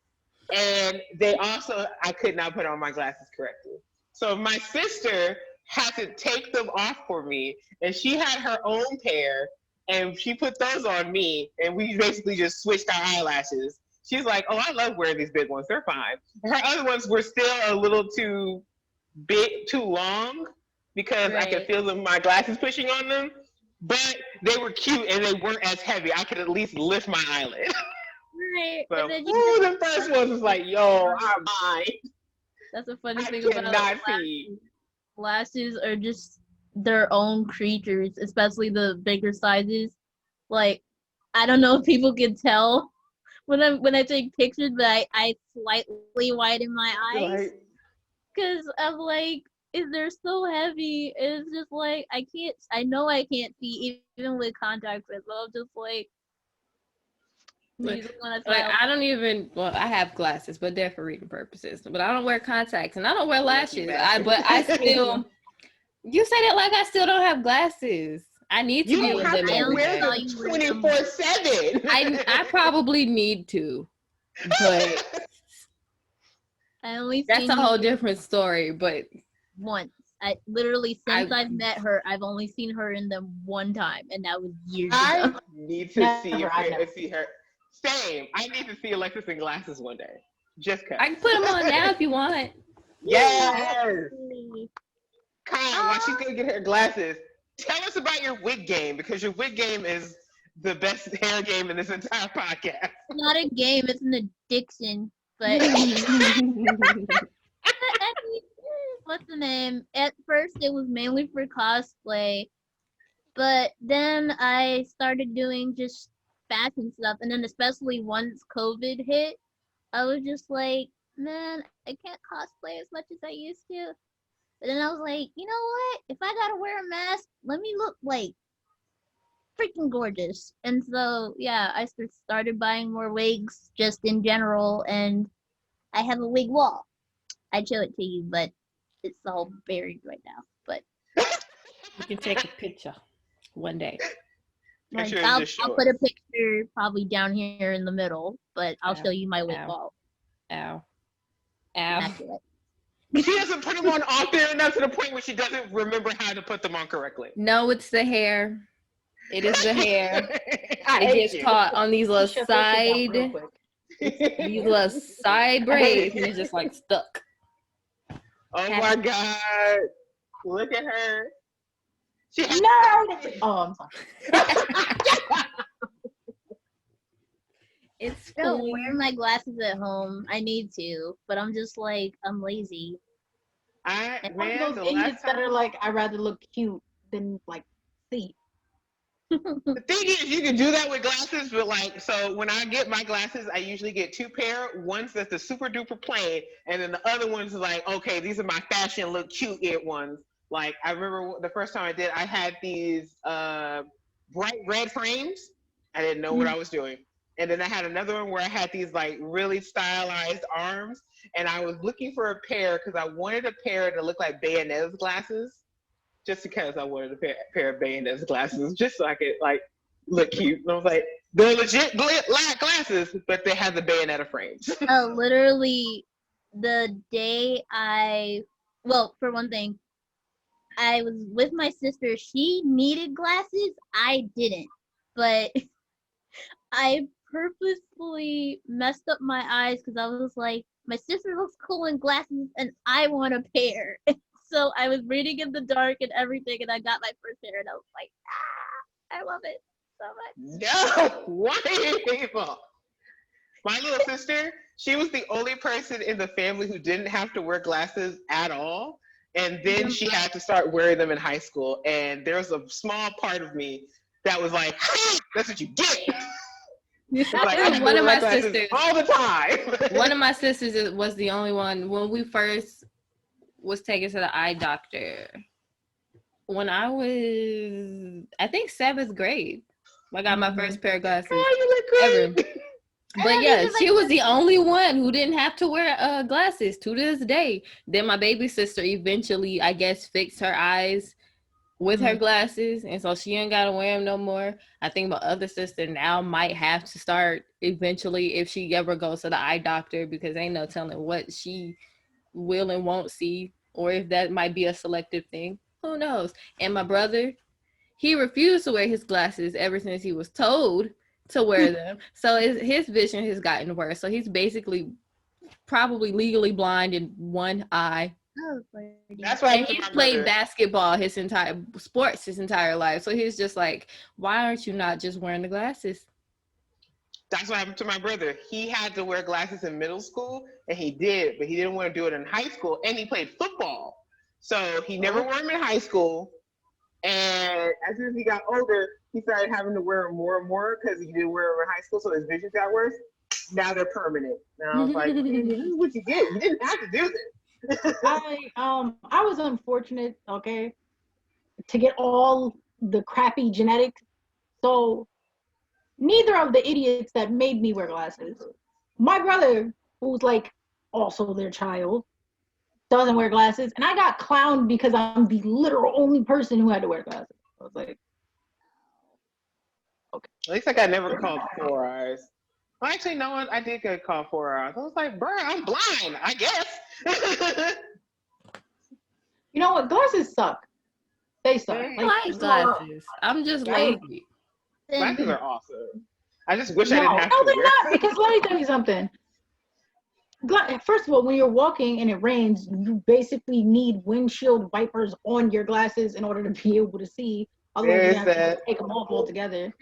and I could not put on my glasses correctly. So my sister had to take them off for me, and she had her own pair, and she put those on me, and we basically just switched our eyelashes. She's like, oh, I love wearing these big ones. They're fine. Her other ones were still a little too big, too long, because I could feel my glasses pushing on them. But they were cute, and they weren't as heavy. I could at least lift my eyelid. Right. So, the first one was like, yo, I'm fine. That's a funny thing about lashes. Lashes are just their own creatures, especially the bigger sizes. Like, I don't know if people can tell when I take pictures, but I slightly widen my eyes because I'm like, they're so heavy. It's just like I know I can't see even with contacts. So I'm just like. I have glasses, but they're for reading purposes. But I don't wear contacts and I don't wear lashes. But I still, you say that like I still don't have glasses. I need to be with them every day. 24/7. I probably need to, but that's a whole different story. But once. I literally since I've met her, I've only seen her in them one time, and that was years ago. I need to see her. Same. I need to see Alexis in glasses one day. Just cause. I can put them on now if you want. Yes. Kyle, while she's gonna get her glasses, tell us about your wig game, because your wig game is the best hair game in this entire podcast. It's not a game, it's an addiction. But what's the name? At first, it was mainly for cosplay, but then I started doing just fashion stuff, and then especially once COVID hit, I was just like, man, I can't cosplay as much as I used to. But then I was like, you know what? If I gotta wear a mask, let me look like freaking gorgeous. And so, yeah, I started buying more wigs just in general, and I have a wig wall. I'd show it to you, but it's all buried right now. But You can take a picture one day. like, Picture I'll, and just I'll show put us. a picture probably down here in the middle, but I'll show you my wig Ow. wall. Ow. Ow. Immaculate. She doesn't put them on often enough to the point where she doesn't remember how to put them on correctly. No, it's the hair. It is the hair. I It hate gets you. caught on these little Shut that shit down real side, quick. these little side braids, and it's just like stuck. Oh my God. Look at her. She has Nerd. Oh, I'm sorry. It's I don't wear fun. my glasses at home. I need to, but I'm just like, I'm lazy. I'm one man, of the those idiots last that are time. like, I'd rather look cute than like see. The thing is, you can do that with glasses, but like, so when I get my glasses, I usually get two pair. One's that's the super duper plain, and then the other one's like, okay, these are my fashion look cute it ones. Like I remember the first time I did, I had these bright red frames. I didn't know what I was doing. And then I had another one where I had these like really stylized arms, and I was looking for a pair because I wanted a pair to look like Bayonet's glasses, just because I wanted a pair of Bayonet's glasses, just so I could like look cute. And I was like, they're legit glasses, but they have the Bayonetta frames. Literally, the day well, for one thing, I was with my sister. She needed glasses. I didn't. But I purposefully messed up my eyes because I was like, my sister looks cool in glasses and I want a pair. So I was reading in the dark and everything, and I got my first pair, and I was like, I love it so much. No, why people? My little sister, she was the only person in the family who didn't have to wear glasses at all. And then she had to start wearing them in high school. And there was a small part of me that was like, that's what you get. Like, I One of my glasses sisters all the time. One of my sisters was the only one when we first was taken to the eye doctor. When I was, I think 7th grade, I got my first pair of glasses ever. But yeah, she was the only one who didn't have to wear glasses to this day. Then my baby sister eventually, I guess, fixed her eyes with her glasses, and so she ain't gotta wear them no more. I think my other sister now might have to start eventually if she ever goes to the eye doctor, because ain't no telling what she will and won't see, or if that might be a selective thing. Who knows? And my brother, he refused to wear his glasses ever since he was told to wear them. So his vision has gotten worse. So he's basically probably legally blind in one eye. That's why he's played basketball his entire life. So he's just like, why aren't you not just wearing the glasses? That's what happened to my brother. He had to wear glasses in middle school, and he did, but he didn't want to do it in high school, and he played football. So he never wore them in high school, and as soon as he got older, he started having to wear them more and more because he didn't wear them in high school, so his vision got worse. Now they're permanent. And I was like, this is what you get. You didn't have to do this. I was unfortunate, okay, to get all the crappy genetics. So neither of the idiots that made me wear glasses. My brother, who's like also their child, doesn't wear glasses, and I got clowned because I'm the literal only person who had to wear glasses. I was like, okay. At least I got never called 4 eyes. Well, actually, no one. I did get called 4 eyes. I was like, bro, I'm blind, I guess. You know what? Glasses suck. They suck. I like glasses. I'm just lazy. Glasses are awesome. I just wish I No, didn't have no, to they're wear not. Because let me tell you something. First of all, when you're walking and it rains, you basically need windshield wipers on your glasses in order to be able to see. Otherwise, you have to take them off altogether.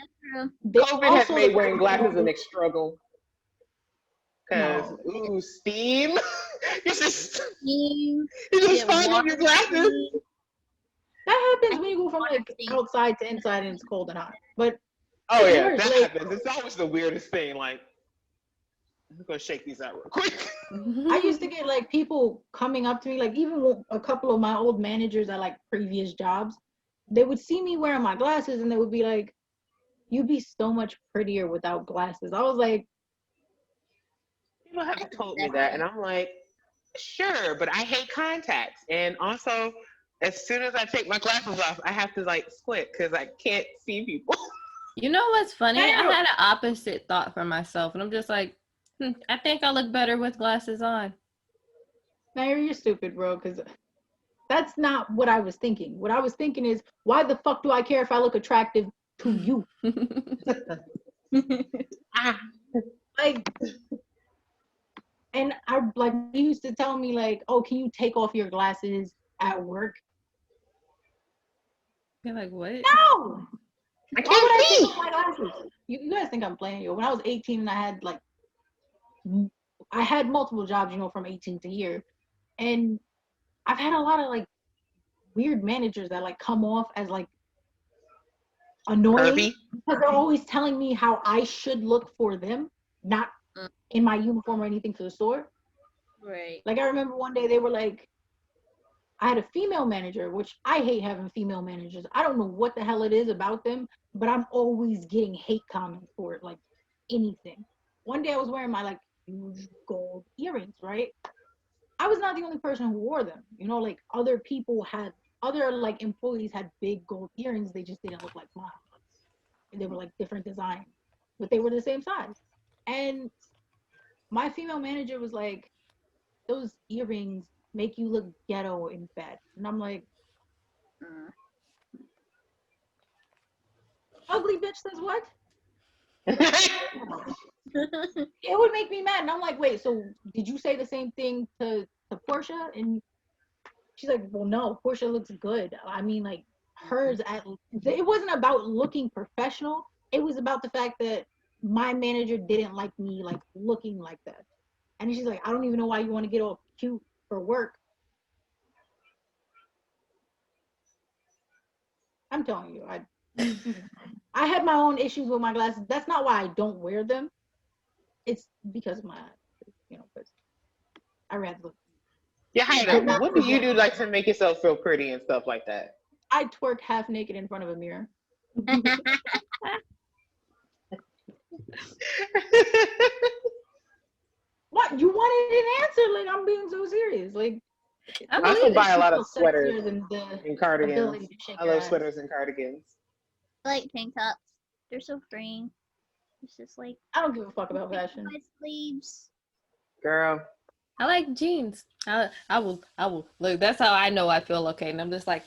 COVID has made wearing glasses a struggle. Because No. steam. you just Steam, you just get fog up water your glasses. steam. That I happens when you go from water like steam. outside to inside and it's cold and hot. But Oh it's yeah, worse. that Like happens. It's always the weirdest thing. Like, I'm gonna shake these out real quick. I used to get like people coming up to me, like even a couple of my old managers at like previous jobs, they would see me wearing my glasses and they would be like, "You'd be so much prettier without glasses." I was like, People have told me that, and I'm like, sure, but I hate contacts. And also, as soon as I take my glasses off, I have to like squint because I can't see people. You know what's funny? I Damn. had an opposite thought for myself, and I'm just like, I think I look better with glasses on. "Now you're stupid, bro," because that's not what I was thinking. What I was thinking is, why the fuck do I care if I look attractive to you? Ah. Like, and I like he used to tell me like, "Oh, can you take off your glasses at work?" You're like, what? No. I Why would I can't take see. off my glasses? You guys think I'm playing you? When I was 18 and I had multiple jobs, you know, from 18 to here, and I've had a lot of like weird managers that like come off as like annoying Kirby. because they're always telling me how I should look for them, not in my uniform or anything for the store. Right. Like I remember one day they were like, I had a female manager, which I hate having female managers. I don't know what the hell it is about them, but I'm always getting hate comments for it, like anything. One day I was wearing my like huge gold earrings, right? I was not the only person who wore them. You know, like other like employees had big gold earrings. They just didn't look like mine. And they were like different designs, but they were the same size. And my female manager was like, "Those earrings make you look ghetto in bed." And I'm like, "Ugly bitch says what?" It would make me mad. And I'm like, "Wait, so did you say the same thing to Portia?" And she's like, "Well, no, Portia looks good. I mean, like hers it wasn't about looking professional. It was about the fact that my manager didn't like me like looking like that." And she's like, "I don't even know why you want to get all cute for work." I'm telling you, I had my own issues with my glasses. That's not why I don't wear them. It's because of my eyes, you know, because I rather look. Yeah, Heidi, what do you do like to make yourself feel pretty and stuff like that? I twerk half naked in front of a mirror. What? You wanted an answer? Like I'm being so serious. Like I also buy a lot of sweaters than the and cardigans. ability to shake I your love ass. sweaters and cardigans. I like tank tops. They're so freeing. It's just like I don't give a fuck about fashion. my sleeves. Girl. I like jeans. I will look. That's how I know I feel okay, and I'm just like,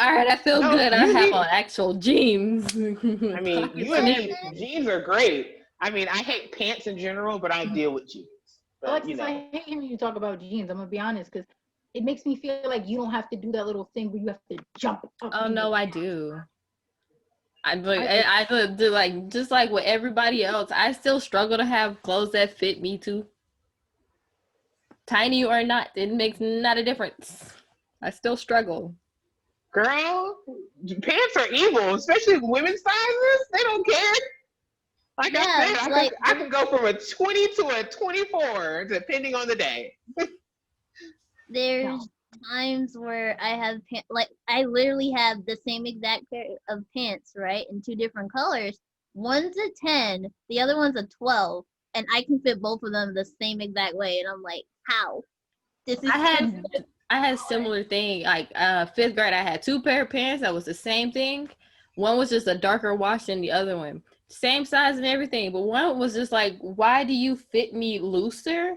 all right, I feel good. I have on actual jeans. I mean, you and me, jeans are great. I mean, I hate pants in general, but I'll deal with jeans. But, Alexis, you know. I hate hearing you talk about jeans. I'm gonna be honest, because it makes me feel like you don't have to do that little thing where you have to jump up. Oh no, I do. I do like just like with everybody else. I still struggle to have clothes that fit me too. Tiny or not, it makes not a difference. I still struggle. Girl, pants are evil, especially women's sizes. They don't care. Like I said, I can go from a 20 to a 24, depending on the day. There's times where I have like I literally have the same exact pair of pants, right, in two different colors. One's a 10, the other one's a 12, and I can fit both of them the same exact way. And I'm like, how? This is I had a similar thing. Like 5th grade, I had 2 pair of pants that was the same thing. One was just a darker wash than the other one. Same size and everything, but one was just like, why do you fit me looser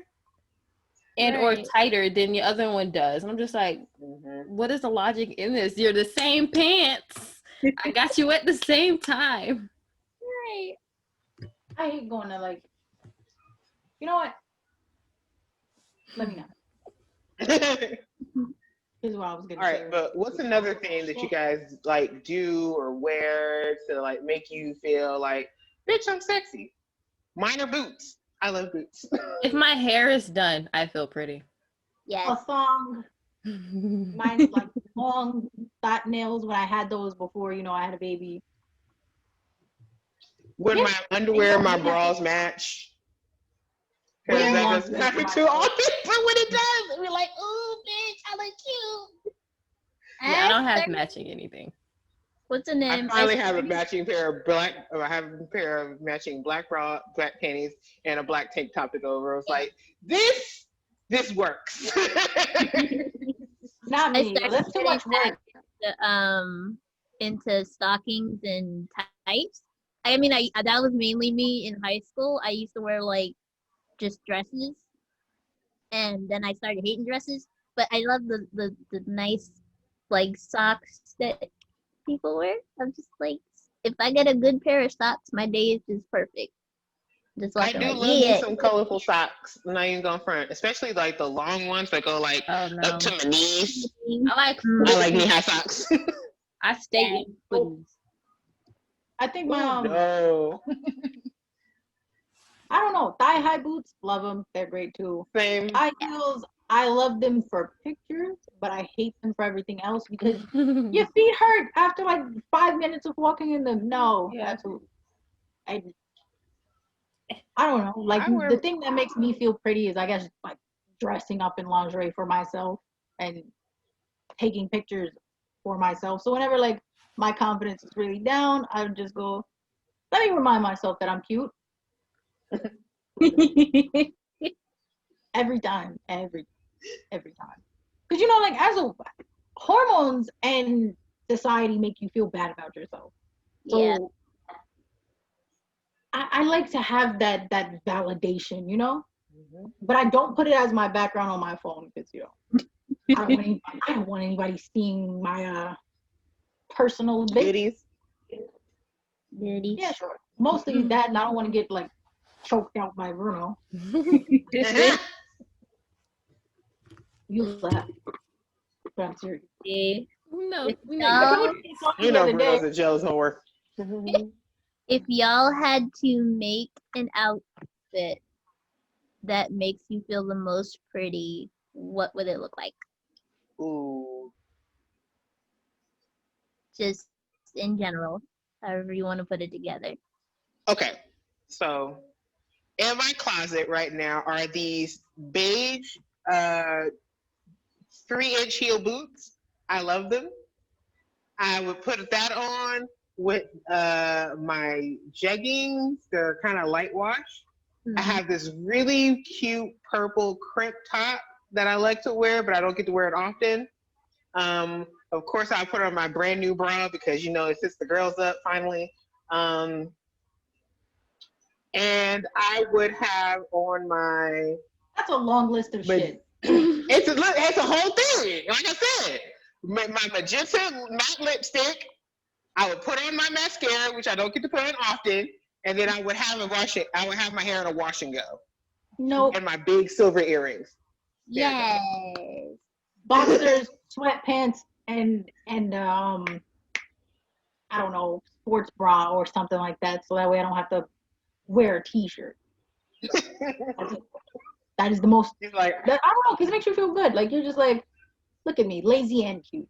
and or tighter than the other one does? And I'm just like, what is the logic in this? You're the same pants. I got you at the same time. Right. I hate going to like, you know what? Let me know. Here's what I was gonna All right, but what's another thing that you guys like do or wear to like make you feel like, bitch, I'm sexy? Mine are boots. I love boots. If my hair is done, I feel pretty. Yes. A thong. Mine's like long fat nails when I had those before, I had a baby. When Yeah. my underwear and my bras match. Because Wearing that long doesn't sleeves happen for too myself. often. But when it does, we're like, oh, bitch, I look cute. Yeah, I don't have started- matching anything. What's the name? I finally have a matching pair of I have a pair of matching black panties, and a black tank top to go over. I was like, this works. Not I me. started That's too getting much work. into stockings and tights. I mean, that was mainly me in high school. I used to wear like just dresses, and then I started hating dresses. But I love the nice like socks that people wear. I'm just like, if I get a good pair of socks, my day is just perfect. Just I walking do like, love me yeah. some colorful socks. I'm not even going front, especially like the long ones that go like Oh no. up to my knees. I I like knee high socks. I stay in hoodies. I think my No, I don't know, thigh high boots, love them. They're great too. same. High heels, I love them for pictures, but I hate them for everything else because your feet hurt after like 5 minutes of walking in them. No, Yeah. absolutely. I don't know. Like the thing that makes me feel pretty is, I guess, like dressing up in lingerie for myself and taking pictures for myself. So whenever like my confidence is really down, I would just go, let me remind myself that I'm cute every time, every time. Because like as a hormones and society make you feel bad about yourself. So Yeah. I like to have that validation, but I don't put it as my background on my phone because I don't want anybody seeing my personal bits. Goodies. Yeah, sure. Mostly that, and I don't want to get like choked out by Bruno. You laugh, but I'm serious. Yeah. No, If we y'all, You know Bruno's a jealous whore. if y'all had to make an outfit that makes you feel the most pretty, what would it look like? Ooh. Just in general, however you want to put it together. Okay, so in my closet right now are these beige 3-inch heel boots. I love them. I would put that on with my jeggings. They're kind of light wash. I have this really cute purple crimp top that I like to wear, but I don't get to wear it often. Of course, I put on my brand new bra because it sits the girls up finally. And I would have on my. That's a long list of shit. It's a whole thing. Like I said, my magenta matte lipstick. I would put on my mascara, which I don't get to put on often, and then I would have I would have my hair in a wash and go. Nope. And my big silver earrings. Yes. Boxers, sweatpants, and I don't know, sports bra or something like that, so that way I don't have to wear a t-shirt. That is the most. He's like, I don't know, because it makes you feel good. Like you're just like, look at me, lazy and cute.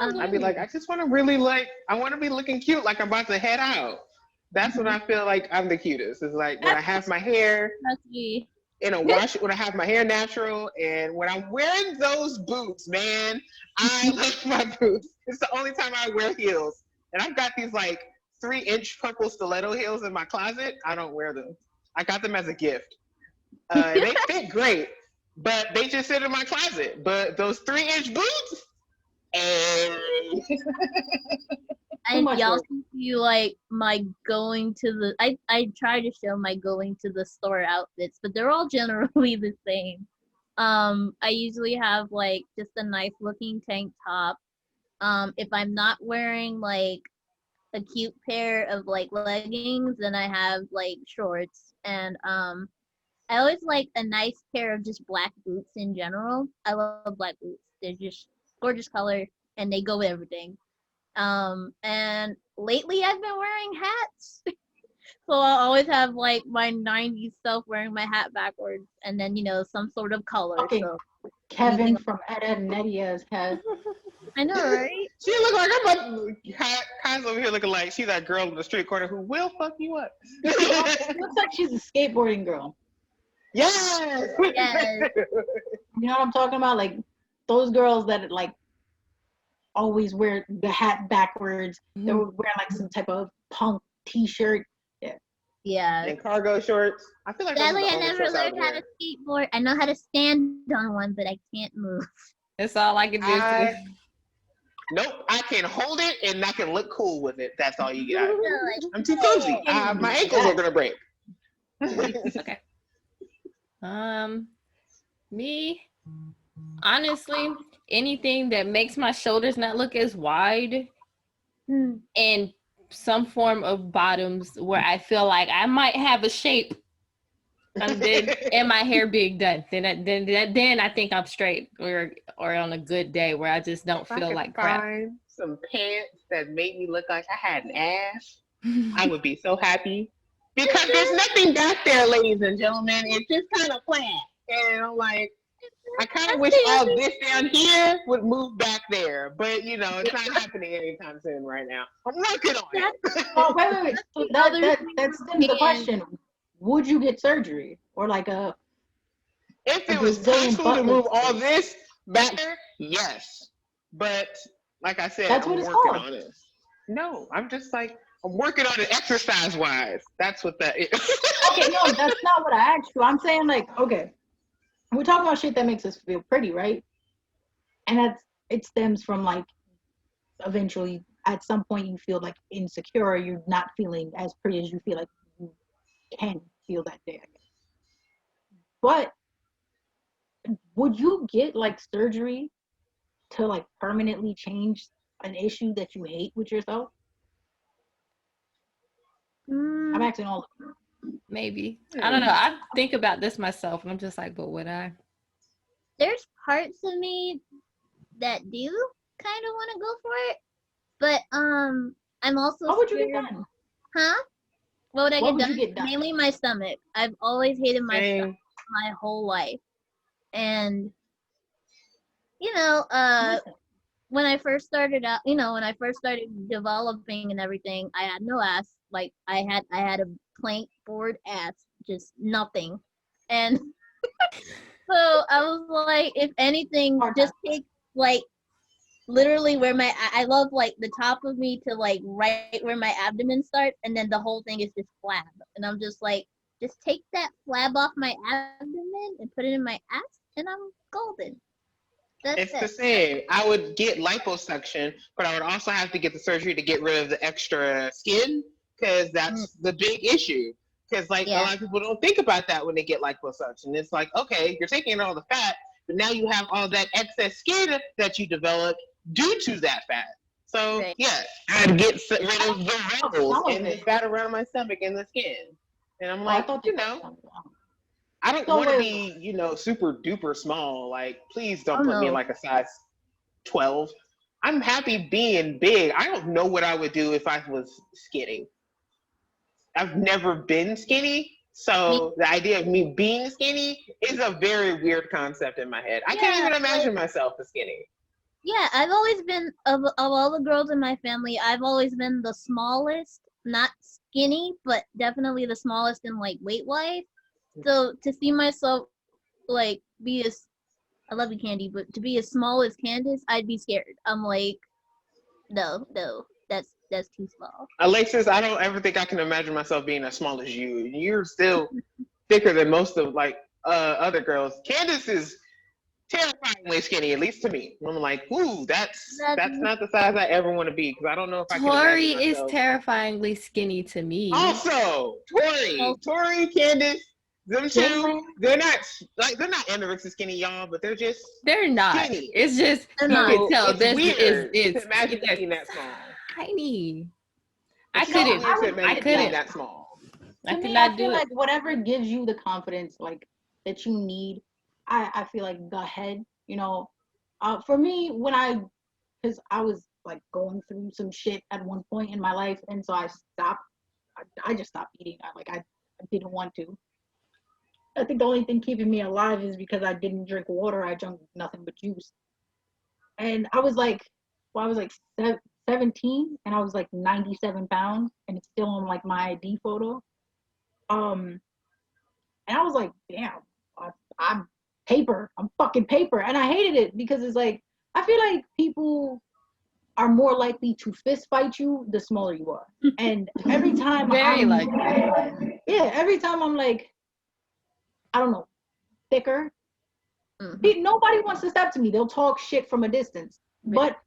I'd be like, I just want to really I want to be looking cute, like I'm about to head out. That's when I feel like I'm the cutest. It's like when I have my hair in a wash, when I have my hair natural, and when I'm wearing those boots, man, I love my boots. It's the only time I wear heels, and I've got these 3-inch purple stiletto heels in my closet. I don't wear them. I got them as a gift. They fit great, but they just sit in my closet. But those 3-inch boots. And y'all see my going to the I try to show my going to the store outfits, but they're all generally the same. I usually have just a nice looking tank top. If I'm not wearing a cute pair of leggings, then I have shorts, and I always like a nice pair of just black boots in general. I love black boots. They're just gorgeous color and they go with everything. And lately I've been wearing hats. So I'll always have like my 90s self wearing my hat backwards and then, some sort of color. Okay, So Kevin from Ed, Ed and Edia's head. I know, right? She look like Kai's over here looking like she's that girl in the street corner who will fuck you up. It looks like she's a skateboarding girl. Yes. Yes. You know what I'm talking about? Like those girls that like always wear the hat backwards. They would wear like some type of punk t-shirt. Yeah. And cargo shorts. I feel like Sadly, those I are the only never shorts I would learned how wear. to skateboard. I know how to stand on one, but I can't move. That's all I can do. Nope, I can hold it and I can look cool with it. That's all you get out of it. Like, I'm too cozy. My ankles are gonna break. Okay. Me, honestly, anything that makes my shoulders not look as wide and some form of bottoms where I feel like I might have a shape and my hair being done. Then I think I'm straight or on a good day where I just don't feel like crap. Find some pants that made me look like I had an ass, I would be so happy. Because there's nothing back there, ladies and gentlemen. It's just kind of flat. And I'm like, I kind of wish all this down here would move back there. But, it's not happening anytime soon right now. I'm working on it. Oh, wait. So that's the question. Would you get surgery? Or like If it was possible to move all this back there, yes. But, like I said, that's I'm what it's working called. on it. No, I'm just like, I'm working on it exercise-wise. That's what that is. Okay, no, that's not what I asked you. I'm saying like, okay, we're talking about shit that makes us feel pretty, right? And it stems from like, eventually, at some point, you feel like insecure. Or you're not feeling as pretty as you feel like you can feel that day, I guess. But would you get like surgery to like permanently change an issue that you hate with yourself? I'm asking all of them. Maybe. I don't know. I think about this myself and I'm just like, but would I? There's parts of me that do kind of want to go for it, but I'm also What would you get done? Huh? What would I What get would done? you get done? Mainly my stomach. I've always hated my Dang. stomach my whole life, and when I first started out, when I first started developing and everything, I had no ass. Like I had a plank board ass, just nothing, and so I was like, if anything, just take like literally where I love like the top of me to like right where my abdomen starts, and then the whole thing is just flab, and I'm just like, just take that flab off my abdomen and put it in my ass, and I'm golden. It's the same. I would get liposuction, but I would also have to get the surgery to get rid of the extra skin because that's the big issue. Because a lot of people don't think about that when they get liposuction. It's like, okay, you're taking all the fat, but now you have all that excess skin that you developed due to that fat. So I'd get rid of the wrinkles and the fat around my stomach and the skin. And I'm like, I don't want to be, super duper small. Like, please don't put me in like a size 12. I'm happy being big. I don't know what I would do if I was skinny. I've never been skinny. So the idea of me being skinny is a very weird concept in my head. I can't even imagine myself as skinny. Yeah, I've always been, of all the girls in my family, I've always been the smallest, not skinny, but definitely the smallest in like weight-wise. So to see myself like be as, I love you, Candy, but to be as small as Candace, I'd be scared. I'm like, no, that's too small. Alexis, I don't ever think I can imagine myself being as small as you. You're still thicker than most of other girls. Candace is terrifyingly skinny, at least to me. I'm like, ooh, that's not the size I ever want to be because I don't know if I can Tori imagine myself. is terrifyingly skinny to me. Also, Tori, Candace, them two, they're not anorexic skinny, y'all, but they're not. Skinny. It's just you can tell it's this weird is to imagine being that small. Tiny. I couldn't that small. I could not do it. Like whatever gives you the confidence like that you need, I feel like go ahead. For me, because I was like going through some shit at one point in my life, and so I stopped I just stopped eating. I didn't want to. I think the only thing keeping me alive is because I didn't drink water. I drank nothing but juice. And I was like, well, I was like 17, and I was like 97 pounds, and it's still on like my ID photo. And I was like, damn, I'm paper. I'm fucking paper. And I hated it because it's like, I feel like people are more likely to fist fight you the smaller you are. And every time every time I'm like, I don't know, thicker, nobody wants to step to me. They'll talk shit from a distance. But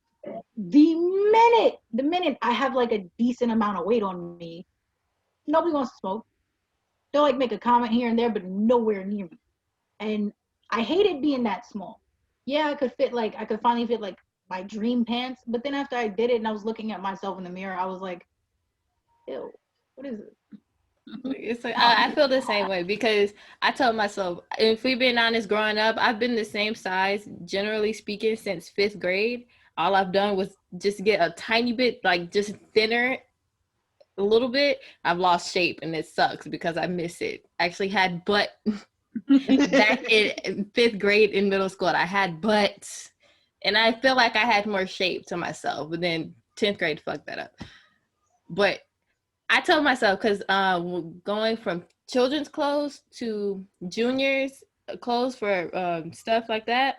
the minute I have like a decent amount of weight on me, nobody wants to smoke. They'll like make a comment here and there, but nowhere near me. And I hated being that small. Yeah, I could finally fit like my dream pants. But then after I did it and I was looking at myself in the mirror, I was like, ew, what is it? It's like, I feel the same way because I told myself, if we've been honest, growing up, I've been the same size, generally speaking, since 5th grade. All I've done was just get a tiny bit, like just thinner a little bit. I've lost shape and it sucks because I miss it. I actually had butt back in 5th grade in middle school. I had butt and I feel like I had more shape to myself, but then 10th grade fucked that up. But I told myself, because going from children's clothes to juniors clothes for stuff like that,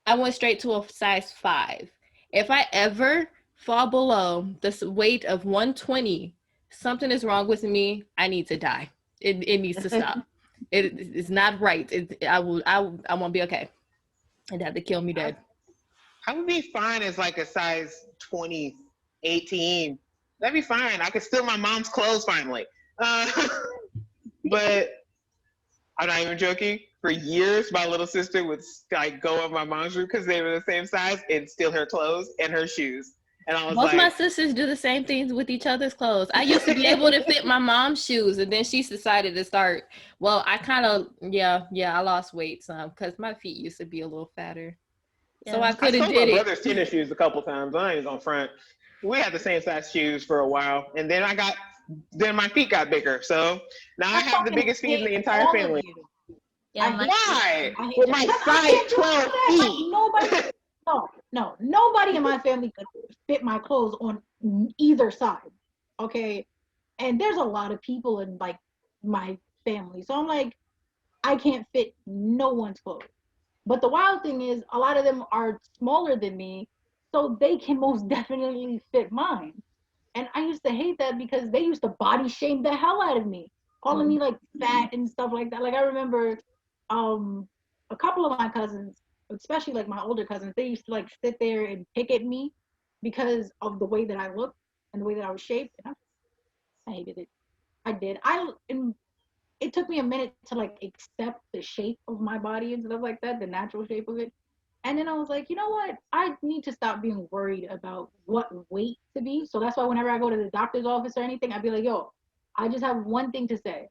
I went straight to a size 5. If I ever fall below the weight of 120, something is wrong with me. I need to die. It needs to stop. It's not right. I won't be okay. It'd have to kill me dead. I would be fine as like a size 20, 18. That'd be fine. I could steal my mom's clothes finally. But I'm not even joking. For years, my little sister would like go up my mom's room because they were the same size and steal her clothes and her shoes. And I was Both my sisters do the same things with each other's clothes. I used to be able to fit my mom's shoes, and then she decided to start. Well, I kind of I lost weight some because my feet used to be a little fatter, so I couldn't did it. I stole my brother's tennis shoes a couple times. I ain't gonna front. We had the same size shoes for a while, and then my feet got bigger. So now I have the biggest feet in the entire family. Yeah, why? With my size 12 feet. Nobody in my family could fit my clothes on either side. Okay, and there's a lot of people in like my family, so I'm like, I can't fit no one's clothes. But the wild thing is, a lot of them are smaller than me, so they can most definitely fit mine. And I used to hate that because they used to body shame the hell out of me, calling me like fat and stuff like that. Like I remember a couple of my cousins, especially like my older cousins, they used to like sit there and pick at me because of the way that I looked and the way that I was shaped. And I hated it. I did. It took me a minute to like accept the shape of my body and stuff like that, the natural shape of it. And then I was like, you know what? I need to stop being worried about what weight to be. So that's why whenever I go to the doctor's office or anything, I'd be like, yo, I just have one thing to say.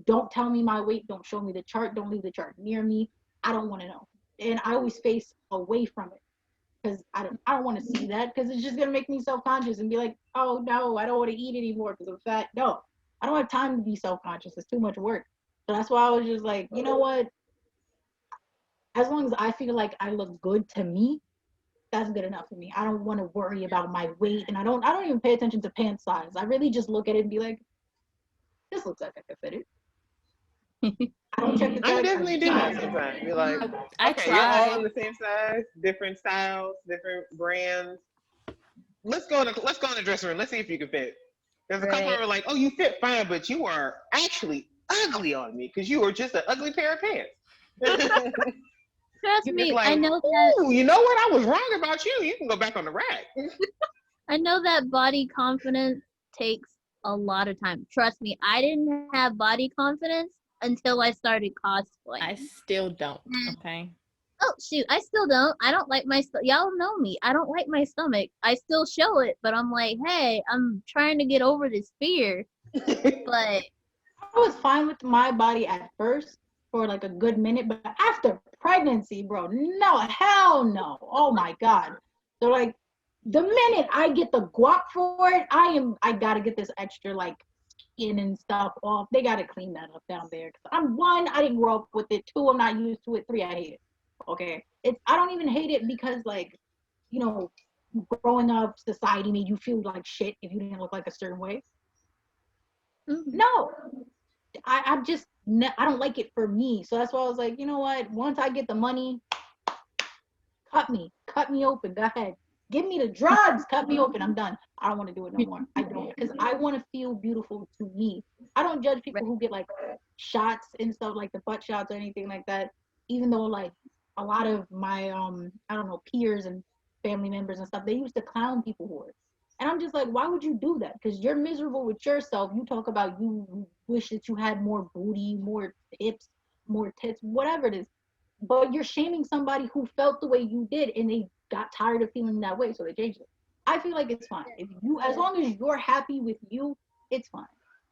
Don't tell me my weight. Don't show me the chart. Don't leave the chart near me. I don't want to know. And I always face away from it because I don't want to see that because it's just going to make me self-conscious and be like, oh, no, I don't want to eat anymore because I'm fat. No, I don't have time to be self-conscious. It's too much work. So that's why I was just like, you know what? As long as I feel like I look good to me, that's good enough for me. I don't want to worry about my weight, and I don't even pay attention to pant size. I really just look at it and be like, this looks like I can fit it. I don't check the I definitely do that sometimes. Be like, okay, you're all in the same size, different styles, different brands. Let's go in the dressing room. Let's see if you can fit. There's a couple who are like, oh, you fit fine, but you are actually ugly on me because you are just an ugly pair of pants. Trust me, like, I know that. Ooh, you know what? I was wrong about you. You can go back on the rack. I know that body confidence takes a lot of time. Trust me, I didn't have body confidence until I started cosplaying. I still don't. Okay. Oh shoot, I still don't. I don't like my y'all know me. I don't like my stomach. I still show it, but I'm like, hey, I'm trying to get over this fear. But I was fine with my body at first for like a good minute, but after pregnancy, bro, no, hell no. Oh my God. So like the minute I get the guap for it, I gotta get this extra like skin and stuff off. They gotta clean that up down there. I didn't grow up with it. 2, I'm not used to it. 3, I hate it. Okay, I don't even hate it because like, you know, growing up, society made you feel like shit if you didn't look like a certain way. No, I don't like it for me. So that's why I was like, you know what? Once I get the money, cut me open. Go ahead, give me the drugs, cut me open. I'm done. I don't want to do it no more. I don't, because I want to feel beautiful to me. I don't judge people who get like shots and stuff, like the butt shots or anything like that. Even though like a lot of my I don't know, peers and family members and stuff, they used to clown people for it. And I'm just like, why would you do that? Because you're miserable with yourself. You talk about you wish that you had more booty, more hips, more tits, whatever it is. But you're shaming somebody who felt the way you did and they got tired of feeling that way, so they changed it. I feel like it's fine. If you, as long as you're happy with you, it's fine.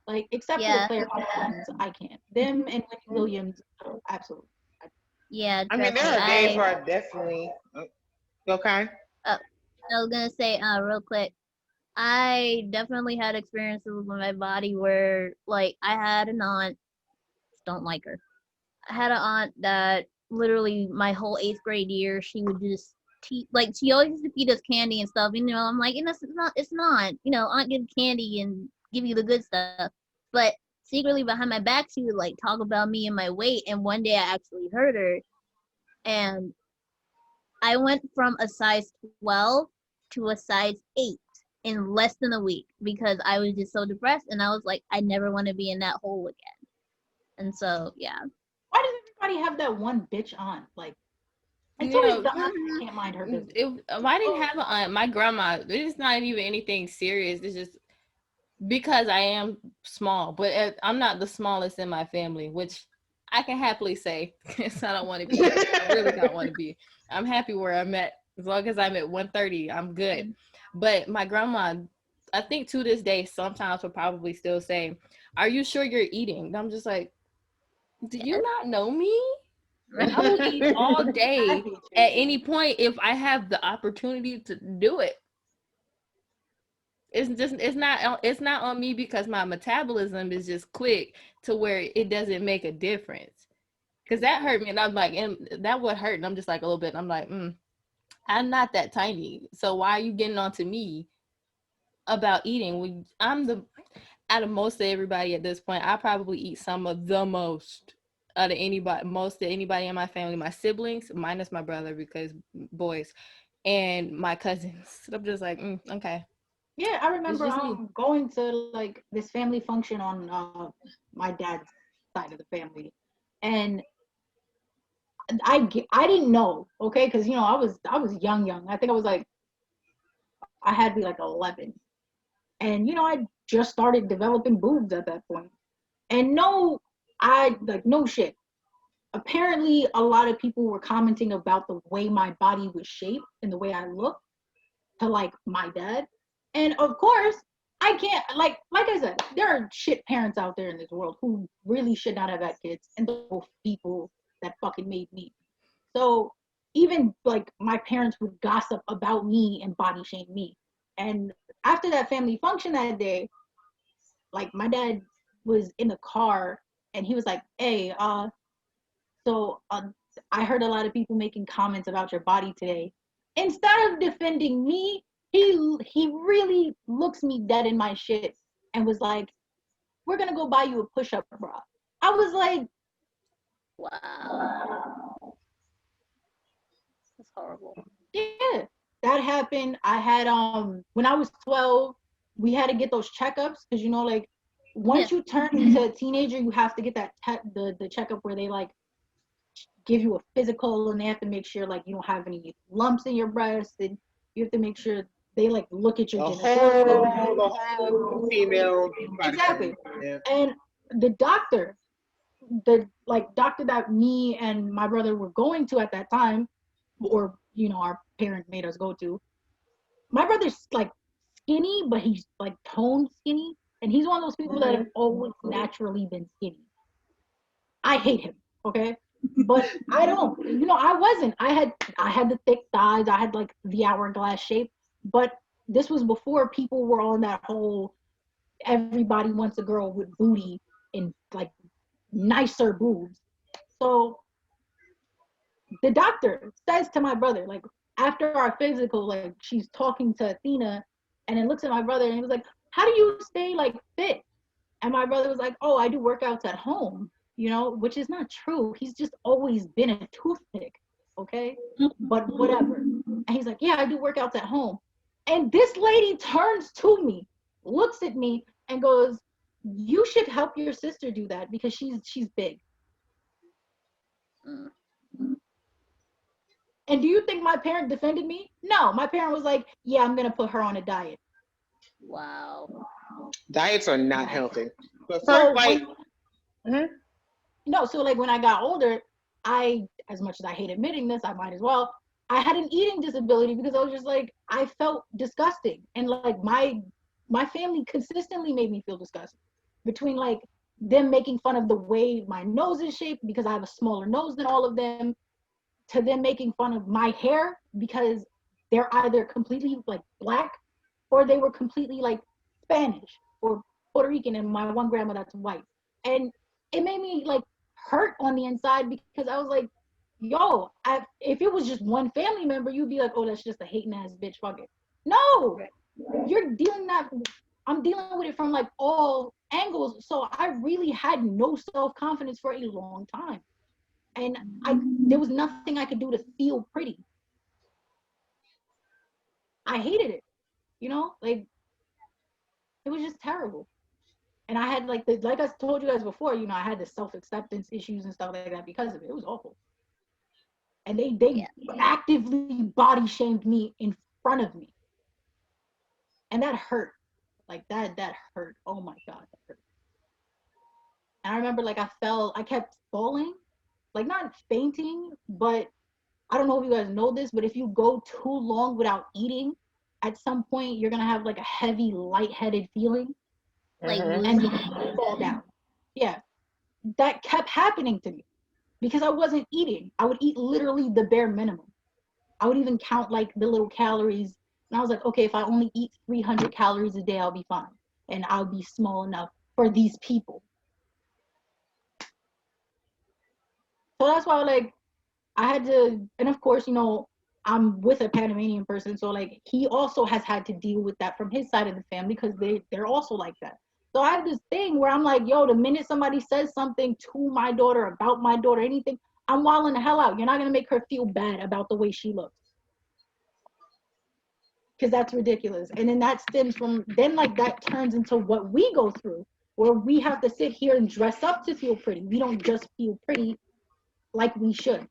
Like, except for the player ones, I can't. Them and Wendy Williams, absolutely. Yeah, I mean, there are days where I definitely. Okay. I was gonna say, real quick, I definitely had experiences with my body where, like, I had an aunt, don't like her. I had an aunt that literally my whole 8th grade year, she would just like, she always used to feed us candy and stuff. You know, I'm like, it's not, you know, aunt give candy and give you the good stuff. But secretly behind my back, she would like talk about me and my weight. And one day I actually heard her, and I went from a size 12 to a size 8 in less than a week because I was just so depressed, and I was like, I never want to be in that hole again. And so, yeah. Why does everybody have that one bitch aunt? Like, it's always the aunt that can't mind her business. I didn't have an aunt. My grandma, it's not even anything serious. It's just because I am small, but I'm not the smallest in my family, which I can happily say. Because I don't want to be. I really don't want to be. I'm happy where I'm at. As long as I'm at 130, I'm good. But my grandma, I think to this day, sometimes will probably still say, "Are you sure you're eating?" And I'm just like, do you not know me? I will eat all day at any point if I have the opportunity to do it. It's not on me because my metabolism is just quick to where it doesn't make a difference. Because that hurt me, and I'm like, and that would hurt, and I'm just like a little bit. I'm like, I'm not that tiny, so why are you getting on to me about eating? When out of most of everybody at this point, I probably eat some of the most out of anybody in my family, my siblings, minus my brother because boys, and my cousins. I'm just like, okay. Yeah, I remember going to like this family function on my dad's side of the family, and I didn't know, okay, because you know I was young. I think I had to be like 11, and you know I just started developing boobs at that point, and no shit. Apparently, a lot of people were commenting about the way my body was shaped and the way I looked to like my dad. And of course, I can't like I said, there are shit parents out there in this world who really should not have had kids, and those people that fucking made me. So even like my parents would gossip about me and body shame me. And after that family function that day, like my dad was in the car and he was like, "Hey, I heard a lot of people making comments about your body today." Instead of defending me, he really looks me dead in my shit and was like, "We're gonna go buy you a push-up bra." I was like, wow, that's horrible. Yeah, that happened. I had when I was 12, we had to get those checkups because you know, like once you turn into a teenager, you have to get that the checkup where they like give you a physical and they have to make sure like you don't have any lumps in your breast, and you have to make sure they like look at your the whole female exactly. Yeah. And the doctor that me and my brother were going to at that time, or you know our parents made us go to, my brother's like skinny, but he's like toned skinny, and he's one of those people that have always naturally been skinny. I hate him, okay? But I don't, you know, I wasn't. I had the thick thighs, I had like the hourglass shape, but this was before people were on that whole everybody wants a girl with booty and like nicer boobs. So the doctor says to my brother, like after our physical, like she's talking to Athena and then looks at my brother and he was like, how do you stay like fit? And my brother was like, oh, I do workouts at home, you know, which is not true. He's just always been a toothpick, okay? But whatever. And he's like, yeah, I do workouts at home. And this lady turns to me, looks at me, and goes, you should help your sister do that because she's big. And do you think my parent defended me? No, my parent was like, yeah, I'm gonna put her on a diet. Wow. Diets are not healthy. But So first, like, no, so like when I got older, as much as I hate admitting this, I might as well, I had an eating disability because I was just like, I felt disgusting. And like my family consistently made me feel disgusting. Between like them making fun of the way my nose is shaped because I have a smaller nose than all of them, to them making fun of my hair because they're either completely like black or they were completely like Spanish or Puerto Rican, and my one grandma that's white. And it made me like hurt on the inside because I was like, yo, if it was just one family member, you'd be like, oh, that's just a hating ass bitch, fuck it. No, I'm dealing with it from like all angles. So I really had no self-confidence for a long time. And there was nothing I could do to feel pretty. I hated it, you know, like it was just terrible. And I had like like I told you guys before, you know, I had the self-acceptance issues and stuff like that because of it. It was awful. And they actively body shamed me in front of me. And that hurt. Like that hurt. Oh my God, that hurt. And I remember like I kept falling, like not fainting, but I don't know if you guys know this, but if you go too long without eating, at some point you're gonna have like a heavy, lightheaded feeling, Like and you fall down. Yeah, that kept happening to me because I wasn't eating. I would eat literally the bare minimum. I would even count like the little calories, and I was like, okay, if I only eat 300 calories a day, I'll be fine, and I'll be small enough for these people. So that's why like I had to, and of course, you know, I'm with a Panamanian person, so like he also has had to deal with that from his side of the family because they're also like that. So I have this thing where I'm like, yo, the minute somebody says something to my daughter about my daughter, anything, I'm wilding the hell out. You're not gonna make her feel bad about the way she looks. Because that's ridiculous. And then that stems from, then like that turns into what we go through, where we have to sit here and dress up to feel pretty. We don't just feel pretty like we should.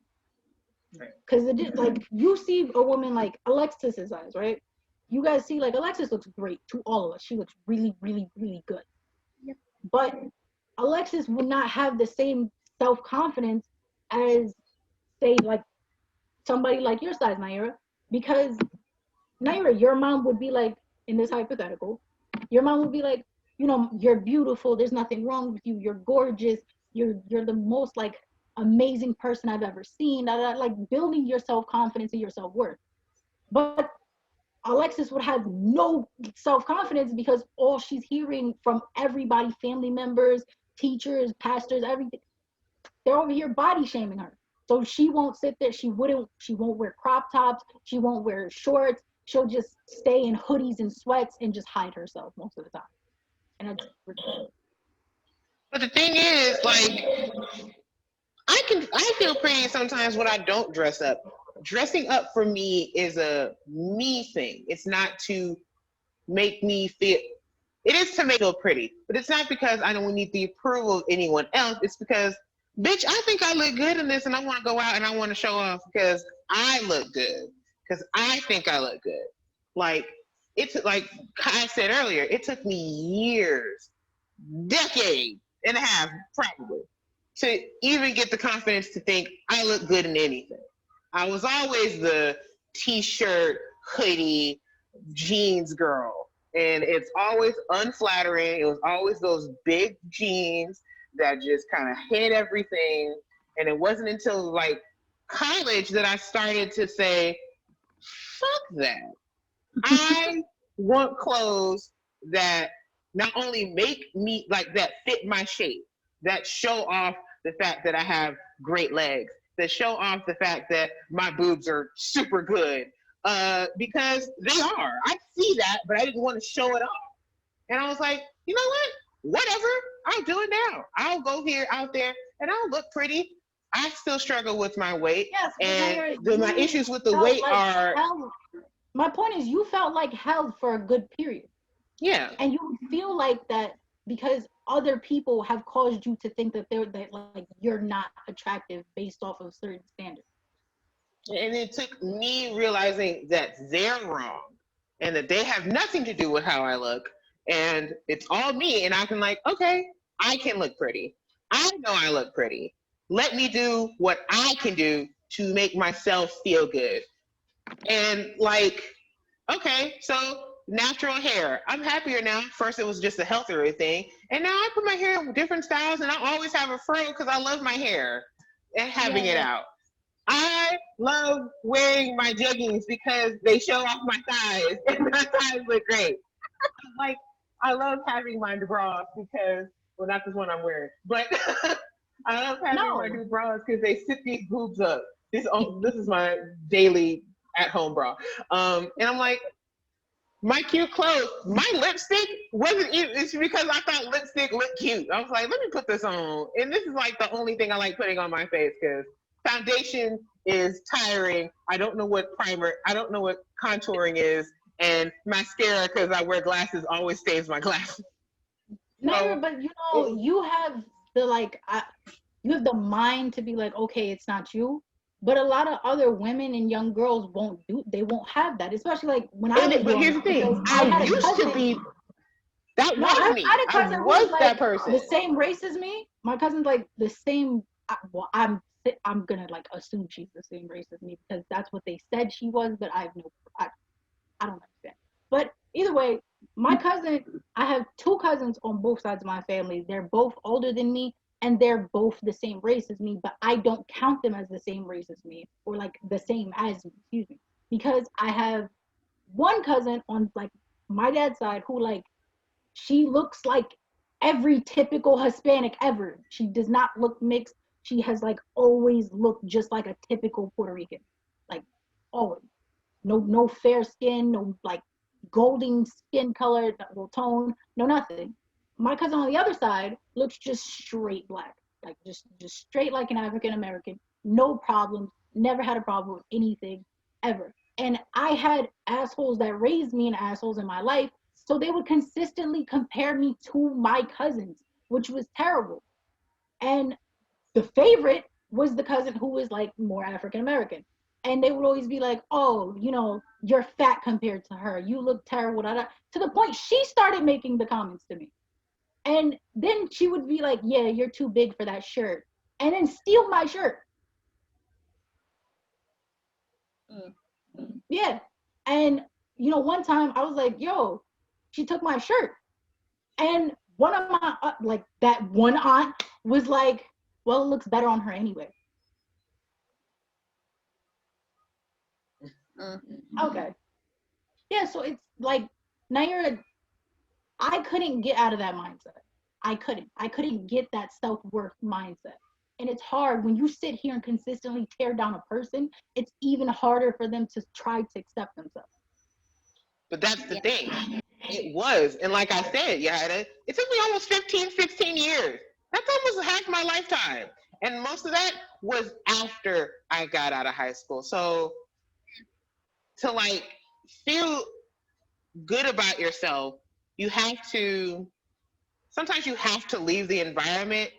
Because it is like you see a woman like Alexis's eyes, right? You guys see like Alexis looks great to all of us. She looks really, really, really good. Yep. But Alexis would not have the same self-confidence as say like somebody like your size, Naira, because Naira, your mom would be like, in this hypothetical, your mom would be like, you know, you're beautiful. There's nothing wrong with you. You're gorgeous. You're the most like amazing person I've ever seen. Like building your self-confidence and your self-worth. But Alexis would have no self-confidence because all she's hearing from everybody, family members, teachers, pastors, everything, they're over here body shaming her. So she won't sit there. She won't wear crop tops. She won't wear shorts. She'll just stay in hoodies and sweats and just hide herself most of the time. And it's ridiculous. But the thing is, like, I feel pretty sometimes when I don't dress up. Dressing up for me is a me thing. It's not to make me feel. It is to make me feel pretty, but it's not because I don't need the approval of anyone else. It's because, bitch, I think I look good in this, and I want to go out and I want to show off because I look good. Because I think I look good. Like, it's like I said earlier, it took me years, decade and a half probably, to even get the confidence to think I look good in anything. I was always the t-shirt, hoodie, jeans girl. And it's always unflattering. It was always those big jeans that just kind of hid everything. And it wasn't until like college that I started to say, fuck that. I want clothes that not only make me like that fit my shape, that show off the fact that I have great legs, that show off the fact that my boobs are super good, because they are. I see that, but I didn't want to show it off. And I was like, you know what? Whatever. I'll do it now. I'll go here, out there, and I'll look pretty. I still struggle with my weight. Yes, And my issues with the weight are... My point is, you felt like hell for a good period. Yeah. And you feel like that because other people have caused you to think that you're not attractive based off of certain standards. And it took me realizing that they're wrong and that they have nothing to do with how I look. And it's all me. And I can like, okay, I can look pretty. I know I look pretty. Let me do what I can do to make myself feel good. And like, okay, so natural hair. I'm happier now. First, it was just a healthier thing. And now I put my hair in different styles, and I always have a fro because I love my hair and having it out. I love wearing my jeggings because they show off my thighs, and my thighs look great. Like, I love having my bras because, well, not this one I'm wearing, but I love having my new bras because they sit these boobs up. This is my daily at-home bra. And I'm like, my cute clothes, my lipstick wasn't even, it's because I thought lipstick looked cute. I was like, let me put this on. And this is like the only thing I like putting on my face because foundation is tiring. I don't know what contouring is. And mascara, because I wear glasses, always stains my glasses. No, but you know, you have the mind to be like, okay, it's not you. But a lot of other women and young girls won't have that, especially like when I was. But here's the thing, I used to be. That was me. I was that person. The same race as me. My cousin's like the same. Well, I'm gonna like assume she's the same race as me because that's what they said she was, but I don't understand. But either way, my cousin, I have two cousins on both sides of my family. They're both older than me. And they're both the same race as me, but I don't count them as the same race as me, or like the same as me, excuse me. Because I have one cousin on like my dad's side who like, she looks like every typical Hispanic ever. She does not look mixed. She has like always looked just like a typical Puerto Rican. Like always. No fair skin, no like golden skin color, no tone, no nothing. My cousin on the other side looks just straight black, like just straight like an African American, no problems, never had a problem with anything ever. And I had assholes that raised me and assholes in my life, so they would consistently compare me to my cousins, which was terrible. And the favorite was the cousin who was like more African American. And they would always be like, oh, you know, you're fat compared to her. You look terrible. To the point she started making the comments to me. And then she would be like, yeah, you're too big for that shirt. And then steal my shirt. Yeah. And, you know, one time I was like, yo, she took my shirt. And one of my, that one aunt was like, well, it looks better on her anyway. Okay. Yeah, so it's like, now I couldn't get out of that mindset. I couldn't get that self-worth mindset. And it's hard when you sit here and consistently tear down a person, it's even harder for them to try to accept themselves. But that's the thing. It was. And like I said, it took me almost 15, 16 years. That's almost half my lifetime. And most of that was after I got out of high school. So to like feel good about yourself, sometimes you have to leave the environment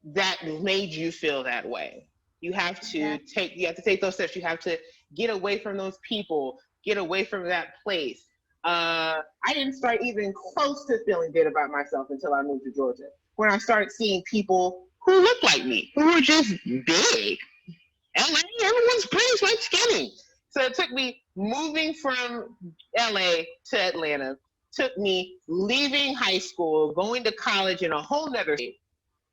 that made you feel that way. You have to take those steps. You have to get away from those people, get away from that place. I didn't start even close to feeling good about myself until I moved to Georgia, when I started seeing people who looked like me, who were just big. LA, everyone's pretty much skinny. So it took me moving from LA to Atlanta, took me leaving high school, going to college in a whole nother state.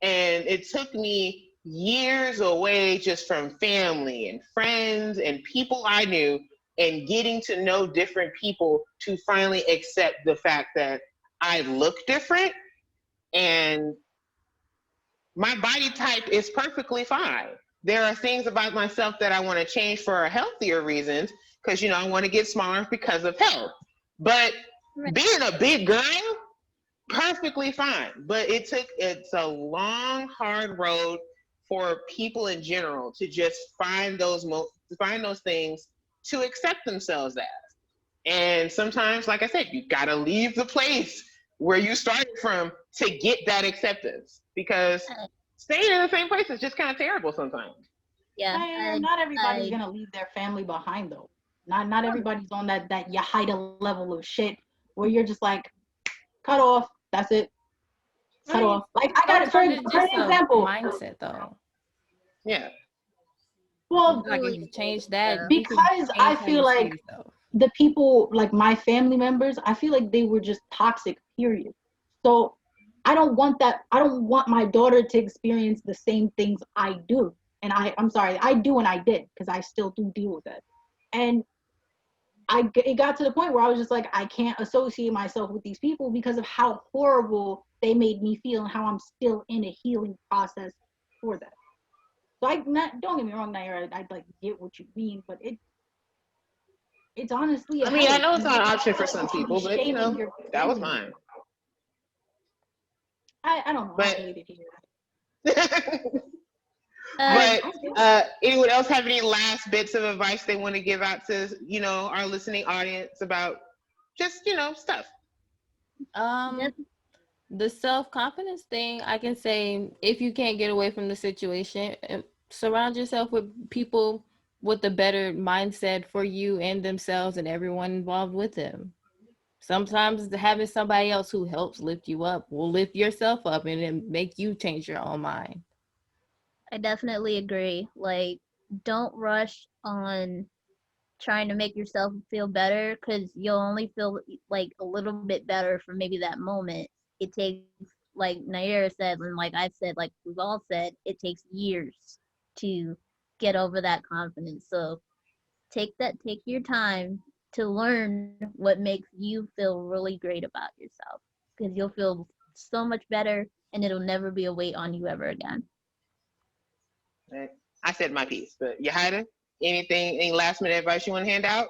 And it took me years away just from family and friends and people I knew, and getting to know different people to finally accept the fact that I look different, and my body type is perfectly fine. There are things about myself that I want to change for healthier reasons, because I want to get smaller because of health. But being a big girl, perfectly fine. But it's a long, hard road for people in general to just find those things to accept themselves as. And sometimes, like I said, you gotta leave the place where you started from to get that acceptance, because staying in the same place is just kind of terrible sometimes. Yeah. Not everybody's gonna leave their family behind though. Not everybody's on that Yahida level of shit where you're just like, cut off. That's it. Cut off. Like I got it for an example. Mindset though. Yeah. Well, Like if you change that, because I feel like the people, like my family members, I feel like they were just toxic, period. So I don't want that. I don't want my daughter to experience the same things I do. And I'm sorry, I do and I did, because I still do deal with it. And it got to the point where I was just like, I can't associate myself with these people because of how horrible they made me feel and how I'm still in a healing process for that. So don't get me wrong, Naira, I like get what you mean, but it's honestly I mean, I know it's not an option for some people, but that was mine. I don't know. But, I hate it here. But anyone else have any last bits of advice they want to give out to our listening audience about just stuff? The self-confidence thing, I can say, if you can't get away from the situation, surround yourself with people with a better mindset for you and themselves and everyone involved with them. Sometimes having somebody else who helps lift you up will lift yourself up and then make you change your own mind. I definitely agree. Like, don't rush on trying to make yourself feel better, because you'll only feel like a little bit better for maybe that moment. It takes, like Naira said, and like I've said, like we've all said, it takes years to get over that confidence. So take your time to learn what makes you feel really great about yourself, because you'll feel so much better and it'll never be a weight on you ever again. I said my piece, but Yahida, any last minute advice you want to hand out?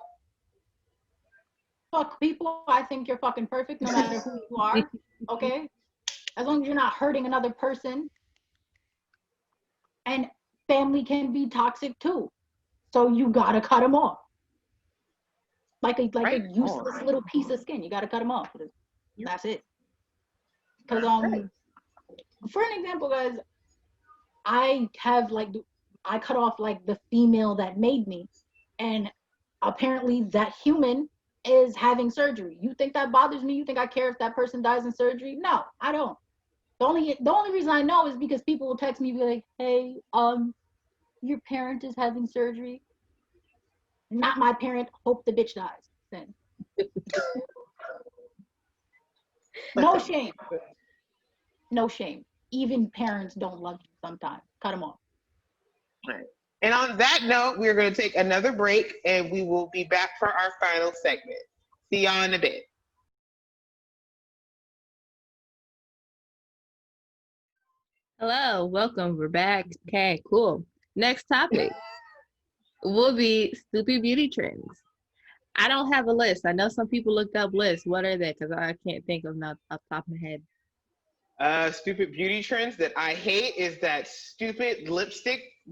Fuck people. I think you're fucking perfect no matter who you are. Okay? As long as you're not hurting another person. And family can be toxic too. So you gotta cut them off. Like a useless little piece of skin. You gotta cut them off. That's it. Because for an example, guys, I cut off like the female that made me, and apparently that human is having surgery. You think that bothers me? You think I care if that person dies in surgery? No, I don't. The only reason I know is because people will text me, be like, hey, your parent is having surgery. Not my parent. Hope the bitch dies. Then no shame. No shame. Even parents don't love you sometimes. Cut them off. Right. And on that note, we're going to take another break, and we will be back for our final segment. See y'all in a bit. Hello, welcome. We're back. Okay, cool. Next topic will be stupid beauty trends. I don't have a list. I know some people looked up lists. What are they? Because I can't think of them off the top of my head. Stupid beauty trends that I hate is that stupid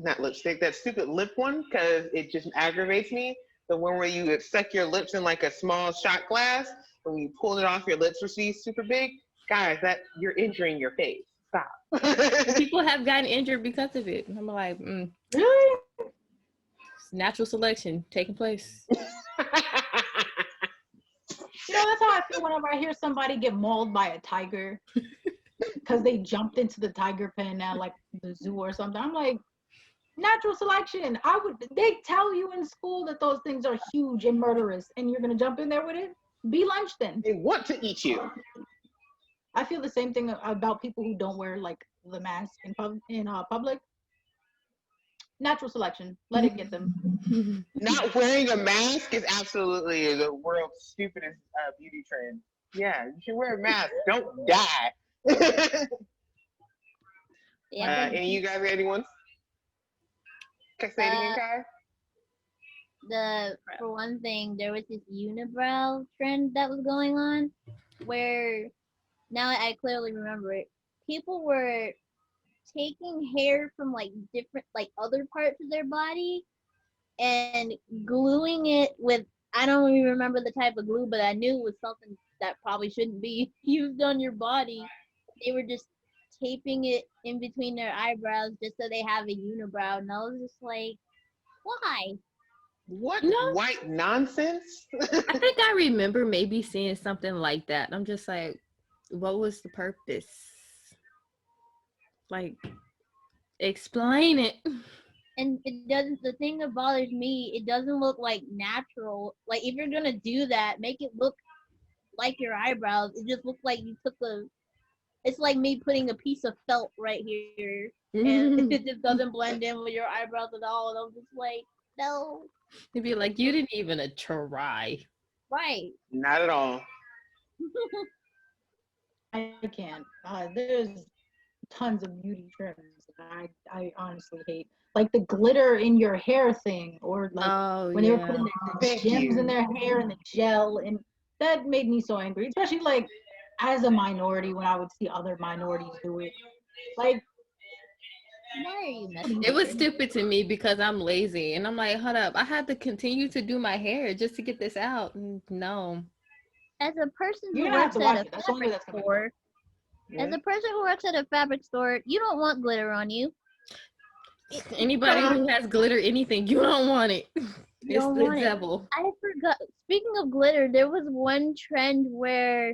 that stupid lip one, because it just aggravates me. The one where you suck your lips in like a small shot glass, and when you pull it off, your lips will see super big. Guys, you're injuring your face. Stop. People have gotten injured because of it. I'm like, Really? Natural selection taking place. That's how I feel whenever I hear somebody get mauled by a tiger because they jumped into the tiger pen at like the zoo or something. I'm like, natural selection. They tell you in school that those things are huge and murderous, and you're gonna jump in there with it? Be lunch then. They want to eat you. I feel the same thing about people who don't wear like the mask in public. Natural selection. Let it get them. Not wearing a mask is absolutely the world's stupidest beauty trend. Yeah, you should wear a mask. Don't die. Yeah, but Any of you guys got anyone? Say it again, uh, Kai. for one thing, there was this unibrow trend that was going on, where now I clearly remember it. People were taking hair from like different, like other parts of their body, and gluing it with, I don't even remember the type of glue, but I knew it was something that probably shouldn't be used on your body. They were just taping it in between their eyebrows just so they have a unibrow, and I was just like, why? What You know, white nonsense? I think I remember maybe seeing something like that. I'm just like, what was the purpose? Like, explain it. And it doesn't, the thing that bothers me, it doesn't look like natural. Like, if you're gonna do that, make it look like your eyebrows. It just looks like you took it's like me putting a piece of felt right here, and it just doesn't blend in with your eyebrows at all. And I'm just like, no. You'd be like, you didn't even try. Right. Not at all. I can't. There's tons of beauty trims that I honestly hate. Like the glitter in your hair thing, or like when they were putting the gems in their hair and the gel, and that made me so angry. Especially like as a minority, when I would see other minorities do it. Like, Why are you messing? It was stupid to me because I'm lazy, and I'm like, hold up, I had to continue to do my hair just to get this out. No. As a person you're who gonna have works to at watch a it. That's the only way fabric that's gonna store, as a person who works at a fabric store, you don't want glitter on you. Anybody who has glitter anything, you don't want it. You It's don't the want it. devil. I forgot. Speaking of glitter, there was one trend where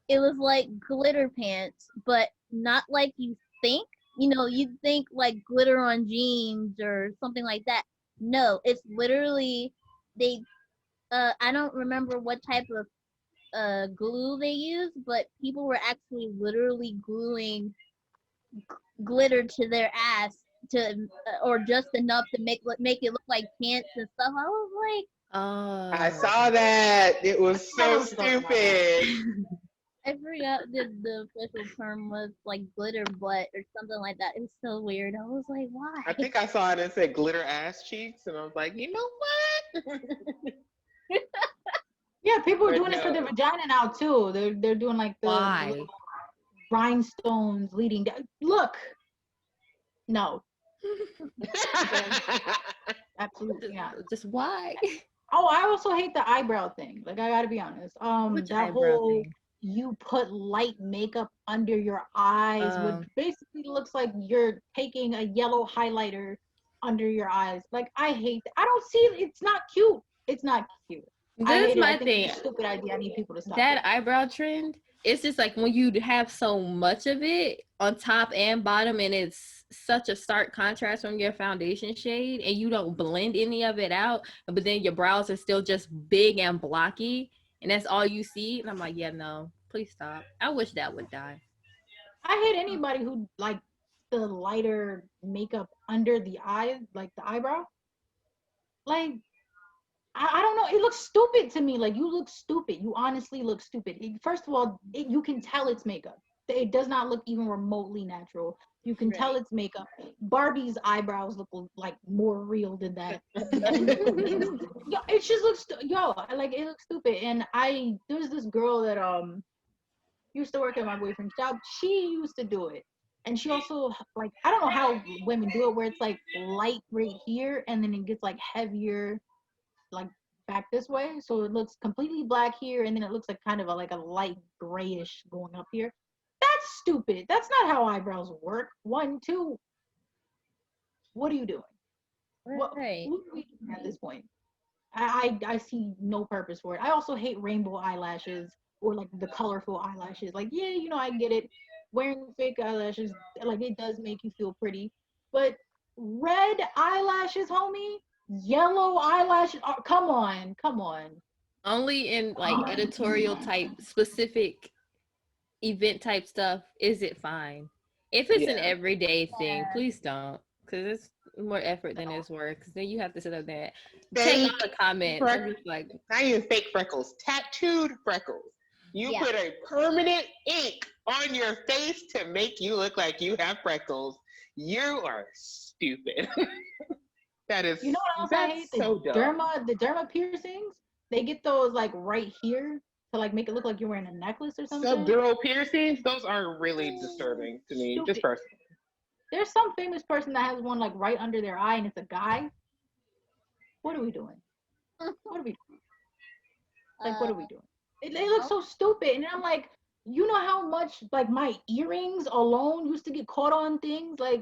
it was like glitter pants, but not like you think. You know, you'd think like glitter on jeans or something like that. No, it's literally they. I don't remember what type of glue they used, but people were actually literally gluing glitter to their ass to, or just enough to make it look like pants and stuff. I was like, I saw that. It was so stupid. I forgot the official term was like glitter butt or something like that. It was so weird. I was like, why? I think I saw it and said glitter ass cheeks, and I was like, you know what? Yeah, people are doing it for their vagina now too. They're doing like the little rhinestones leading down. Look, no, absolutely not. Just why? Oh, I also hate the eyebrow thing. Like, I gotta be honest. Which That eyebrow whole thing? you put light makeup under your eyes, which basically looks like you're taking a yellow highlighter under your eyes. Like, I hate that. I don't see it. It's not cute. It's not cute. That's my thing. It's a stupid idea. I need people to stop That it. eyebrow trend, it's just like when you have so much of it on top and bottom, and it's such a stark contrast from your foundation shade, and you don't blend any of it out, but then your brows are still just big and blocky, and that's all you see. And I'm like, yeah, no, please stop. I wish that would die. I hate anybody who like the lighter makeup under the eye, like the eyebrow. Like, I don't know. It looks stupid to me. Like, you look stupid. You honestly look stupid. First of all, you can tell it's makeup. It does not look even remotely natural. You can tell it's makeup. Barbie's eyebrows look like more real than that. Yo, it just looks like it looks stupid. And there's this girl that used to work at my boyfriend's job. She used to do it. And she also, like, I don't know how women do it, where it's like light right here and then it gets like heavier like back this way, so it looks completely black here, and then it looks like kind of like a light grayish going up here. That's stupid. That's not how eyebrows work. 1, 2. What are you doing? What are we doing at this point? I see no purpose for it. I also hate rainbow eyelashes or like the colorful eyelashes. Like, yeah, I get it. Wearing fake eyelashes, like, it does make you feel pretty, but red eyelashes, homie. Yellow eyelashes. Oh, come on. Only in like editorial type, specific event type stuff is it fine. If it's an everyday thing, please don't, because it's more effort than it's worth. Because then you have to sit up there, take all the comments. I'm just like, not even fake freckles, tattooed freckles. You put a permanent ink on your face to make you look like you have freckles. You are stupid. That is, You know what else I hate? So dumb. The derma piercings. They get those like right here to like make it look like you're wearing a necklace or something. Subdural piercings, those are really disturbing to me, just personally. There's some famous person that has one like right under their eye, and it's a guy. What are we doing? What are we doing? Like, what are we doing? They look so stupid, and I'm like, you know how much like my earrings alone used to get caught on things, like.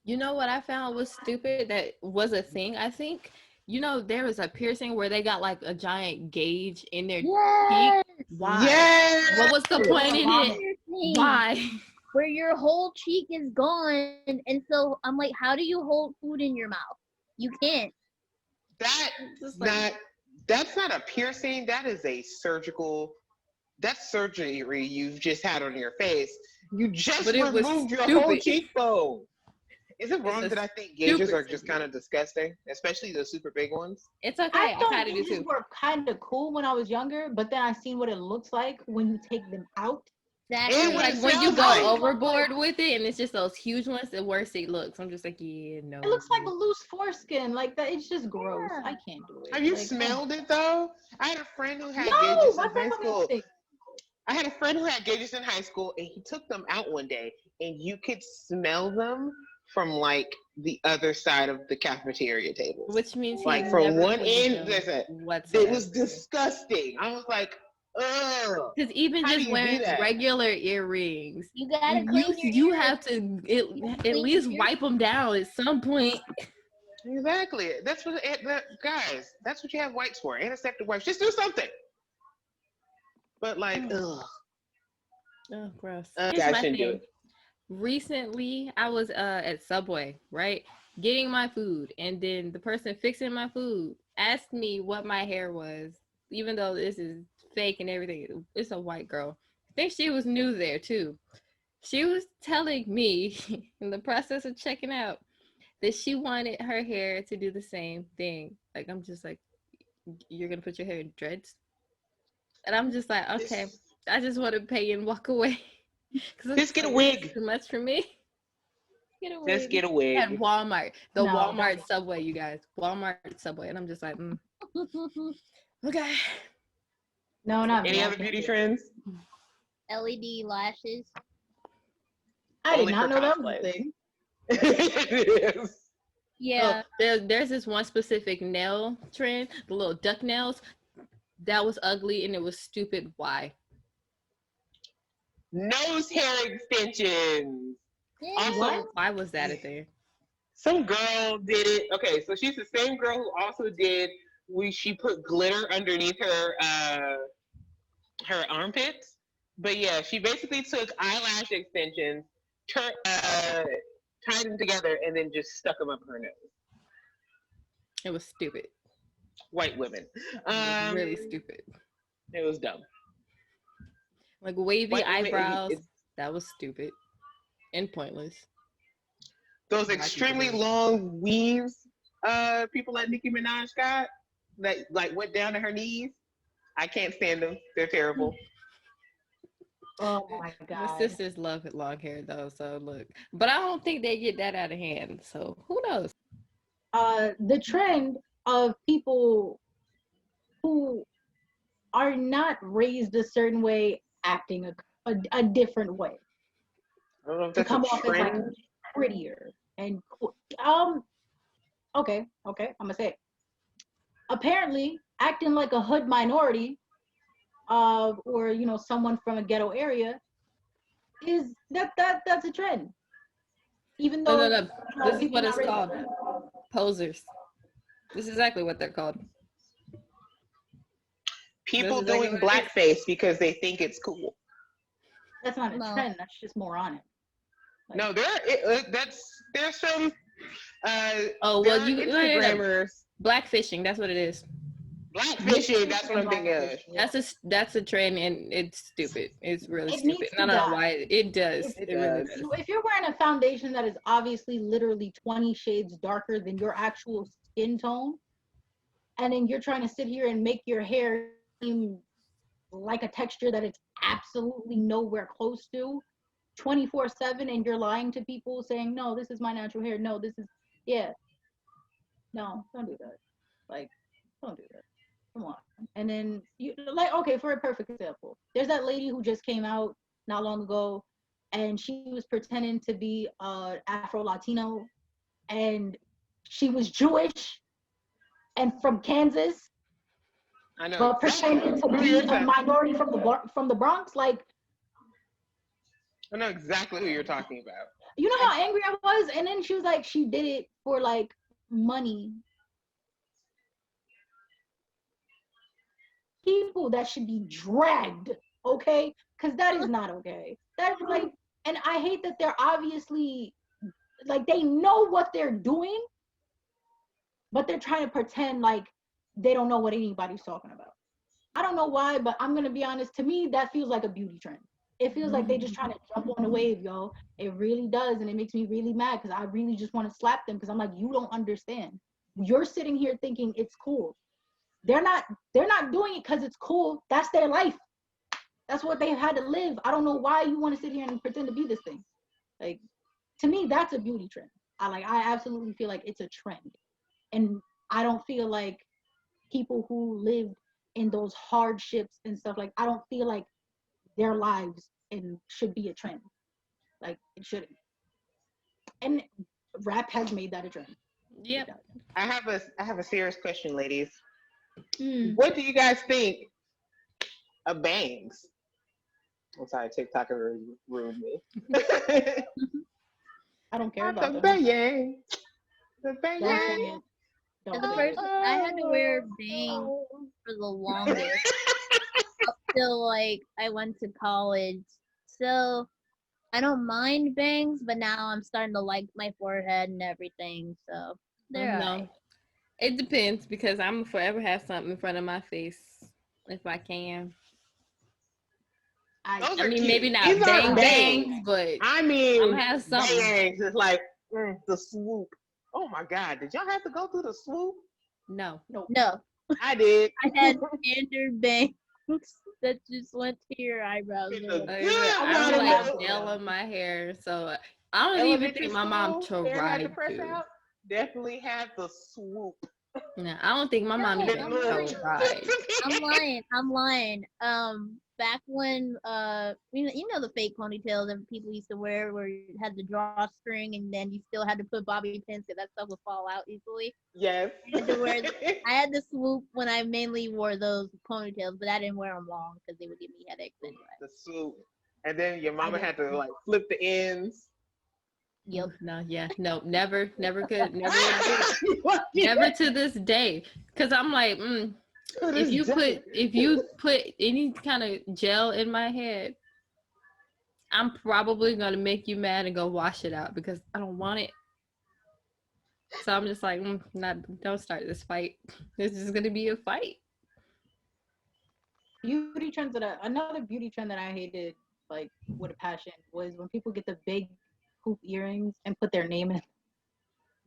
You know what I found was stupid that was a thing, I think? You know, there was a piercing where they got like a giant gauge in their cheek. Why? Yes! What was the point in it? Why? Where your whole cheek is gone. And so I'm like, how do you hold food in your mouth? You can't. That's not a piercing. That is a that's surgery you've just had on your face. You just removed your whole cheekbone. Is it wrong that I think gauges are just kind of disgusting, especially the super big ones? It's okay. I thought kind of do gauges too. were kind of cool when I was younger, but then I seen what it looks like when you take them out. Exactly. Like when you go overboard with it, and it's just those huge ones. The worse it looks. I'm just like, yeah, no. It looks like a loose foreskin, like that. It's just gross. I can't do it. Have you smelled it though? I had a friend who had gauges in high school. I had a friend who had gauges in high school, and he took them out one day, and you could smell them from like the other side of the cafeteria table. Which means like from one end, listen, it was disgusting. I was like, ugh. Because even just wearing regular earrings, you gotta clean you have to at least wipe them down at some point. Exactly. That's what guys. That's what you have wipes for. Antiseptic wipes. Just do something. But like, ugh. Oh, gross. Guys shouldn't do it. Recently, I was at Subway, right, getting my food, and then the person fixing my food asked me what my hair was, even though this is fake and everything. It's a white girl. I think she was new there too. She was telling me in the process of checking out that she wanted her hair to do the same thing. Like, I'm just like, you're gonna put your hair in dreads? And I'm just like, okay, I just want to pay and walk away. Just get a wig. Too much for me. Just get a wig. At Walmart, Walmart Subway, you guys, Walmart Subway, and I'm just like, okay. No, not any other beauty trends? LED lashes. I did not know that was a thing. It is. Yeah. There's this one specific nail trend, the little duck nails. That was ugly and it was stupid. Why? Nose hair extensions. Yeah. Also, why was that a thing? Some girl did it. Okay, so she's the same girl who also did. She put glitter underneath her armpits. But yeah, she basically took eyelash extensions, tied them together, and then just stuck them up her nose. It was stupid. White women. Really stupid. It was dumb. Like wavy eyebrows. That was stupid and pointless. Those extremely long weaves people like Nicki Minaj got that like went down to her knees. I can't stand them. They're terrible. Oh my god. My sisters love long hair though, so look. But I don't think they get that out of hand. So who knows? The trend of people who are not raised a certain way acting a different way. I don't know if to that's come a off as like trend. prettier and cool. Okay, I'm gonna say it. Apparently, acting like a hood minority, or someone from a ghetto area, is that's a trend. Even though no. This is what it's called. Posers. This is exactly what they're called. People doing blackface because they think it's cool. That's not a trend. That's just moronic. Like, no, there's some. Instagrammers. Blackfishing. That's what it is. Blackfishing. That's what I'm thinking of. That's a trend, and it's stupid. It's really stupid. I don't know why it does. It really does. If you're wearing a foundation that is obviously literally 20 shades darker than your actual skin tone, and then you're trying to sit here and make your hair seem like a texture that it's absolutely nowhere close to 24/7, and you're lying to people saying, no, this is my natural hair. No, this is, yeah. No, don't do that. Like, don't do that. Come on. And then you like, okay, for a perfect example, there's that lady who just came out not long ago, and she was pretending to be Afro Latino, and she was Jewish and from Kansas, I know but pretending to be a minority from the Bronx. Like, I know exactly who you're talking about. you know how angry I was? And then she was like, she did it for like money. People that should be dragged, okay? Because that is not okay. That's like, and I hate that they're obviously like they know what they're doing, but they're trying to pretend like they don't know what anybody's talking about. I don't know why, but I'm gonna be honest. To me, that feels like a beauty trend. It feels like they just trying to jump on the wave, yo. It really does, and it makes me really mad because I really just want to slap them because I'm like, you don't understand. You're sitting here thinking it's cool. They're not doing it because it's cool. That's their life. That's what they've had to live. I don't know why you want to sit here and pretend to be this thing. Like, to me, that's a beauty trend. I absolutely feel like it's a trend. And I don't feel like people who lived in those hardships and stuff, like, I don't feel like their lives and should be a trend. Like, it shouldn't. And rap has made that a trend. Yep. I have a serious question, ladies. What do you guys think of bangs? I'm sorry, TikTok ruined me. I don't care about the them. bang. The bang. Don't sing it. At Don't the sing first, it. I had to wear bangs for the longest up till like I went to college. So I don't mind bangs, but now I'm starting to like my forehead and everything. So they're alright. It depends because I'm forever have something in front of my face if I can. Those I are mean, cute. maybe not These bang aren't bangs, but I mean, I'm gonna have something. bangs. It's like the swoop. Oh my God! Did y'all have to go through the swoop? No. No, I did. I had standard bangs that just went to your eyebrows. It's or a whatever. good I amount don't of like gel in my hair, so I don't even think my mom tried to. Definitely had the swoop. No, I don't think my mom No, even I'm tried. I'm lying. Back when you know the fake ponytails that people used to wear where you had the drawstring and then you still had to put bobby pins because that stuff would fall out easily. Yes. I had the swoop when I mainly wore those ponytails, but I didn't wear them long because they would give me headaches anyway. The swoop, and then your mama had to like flip the ends. Yep. No, never could, never to this day. Cause I'm like, if you put any kind of gel in my head, I'm probably gonna make you mad and go wash it out because I don't want it. So I'm just like, don't start this fight. This is gonna be a fight. Beauty trends another beauty trend that I hated like with a passion was when people get the big hoop earrings and put their name in.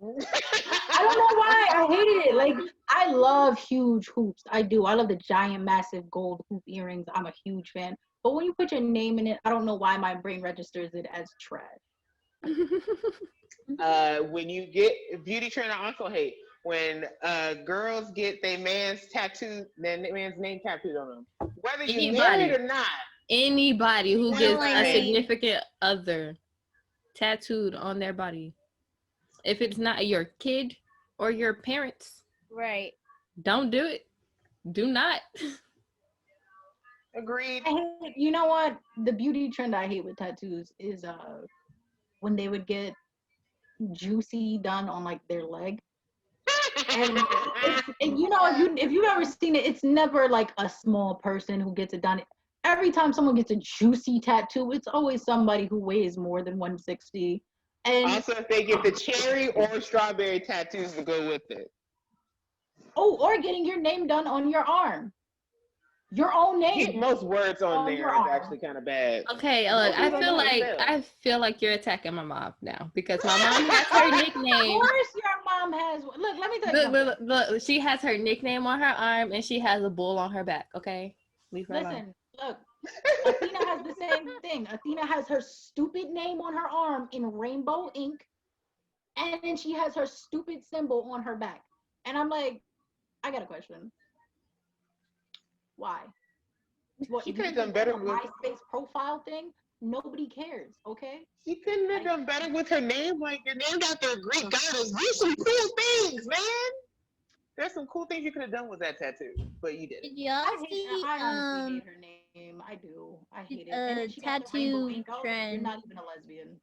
I don't know why I hated it. Like, I love huge hoops. I do. I love the giant, massive gold hoop earrings. I'm a huge fan. But when you put your name in it, I don't know why my brain registers it as trash. When you get beauty trend, I also hate when girls get their man's name tattooed on them, whether you married or not. Anybody who gets a significant other tattooed on their body, if it's not your kid or your parents, right? Don't do it. Do not. Agreed. You know what? The beauty trend I hate with tattoos is when they would get juicy done on like their leg. And you know, if you've ever seen it, it's never like a small person who gets it done. Every time someone gets a juicy tattoo, it's always somebody who weighs more than 160. And also, if they get the cherry or strawberry tattoos to go with it. Oh, or getting your name done on your arm. Your own name. Most words on there is actually kind of bad. Okay, look, I feel like you're attacking my mom now because my mom has her nickname. Of course, your mom has. Look, let me tell you. Look, she has her nickname on her arm and she has a bull on her back. Okay. Leave her alone. Listen, look. Athena has the same thing. Athena has her stupid name on her arm in rainbow ink, and then she has her stupid symbol on her back. And I'm like, I got a question. Why? What, She you could have think done that's better a with. MySpace profile thing? Nobody cares, okay? She couldn't have done better with her name. Like, you're named after a Greek goddess. Do some cool things, man. There's some cool things you could have done with that tattoo, but you didn't. Did y'all see I honestly hate her name. I do. I hate it. And then she got the rainbow tattoo ink. I was like, you're trend? not even a lesbian.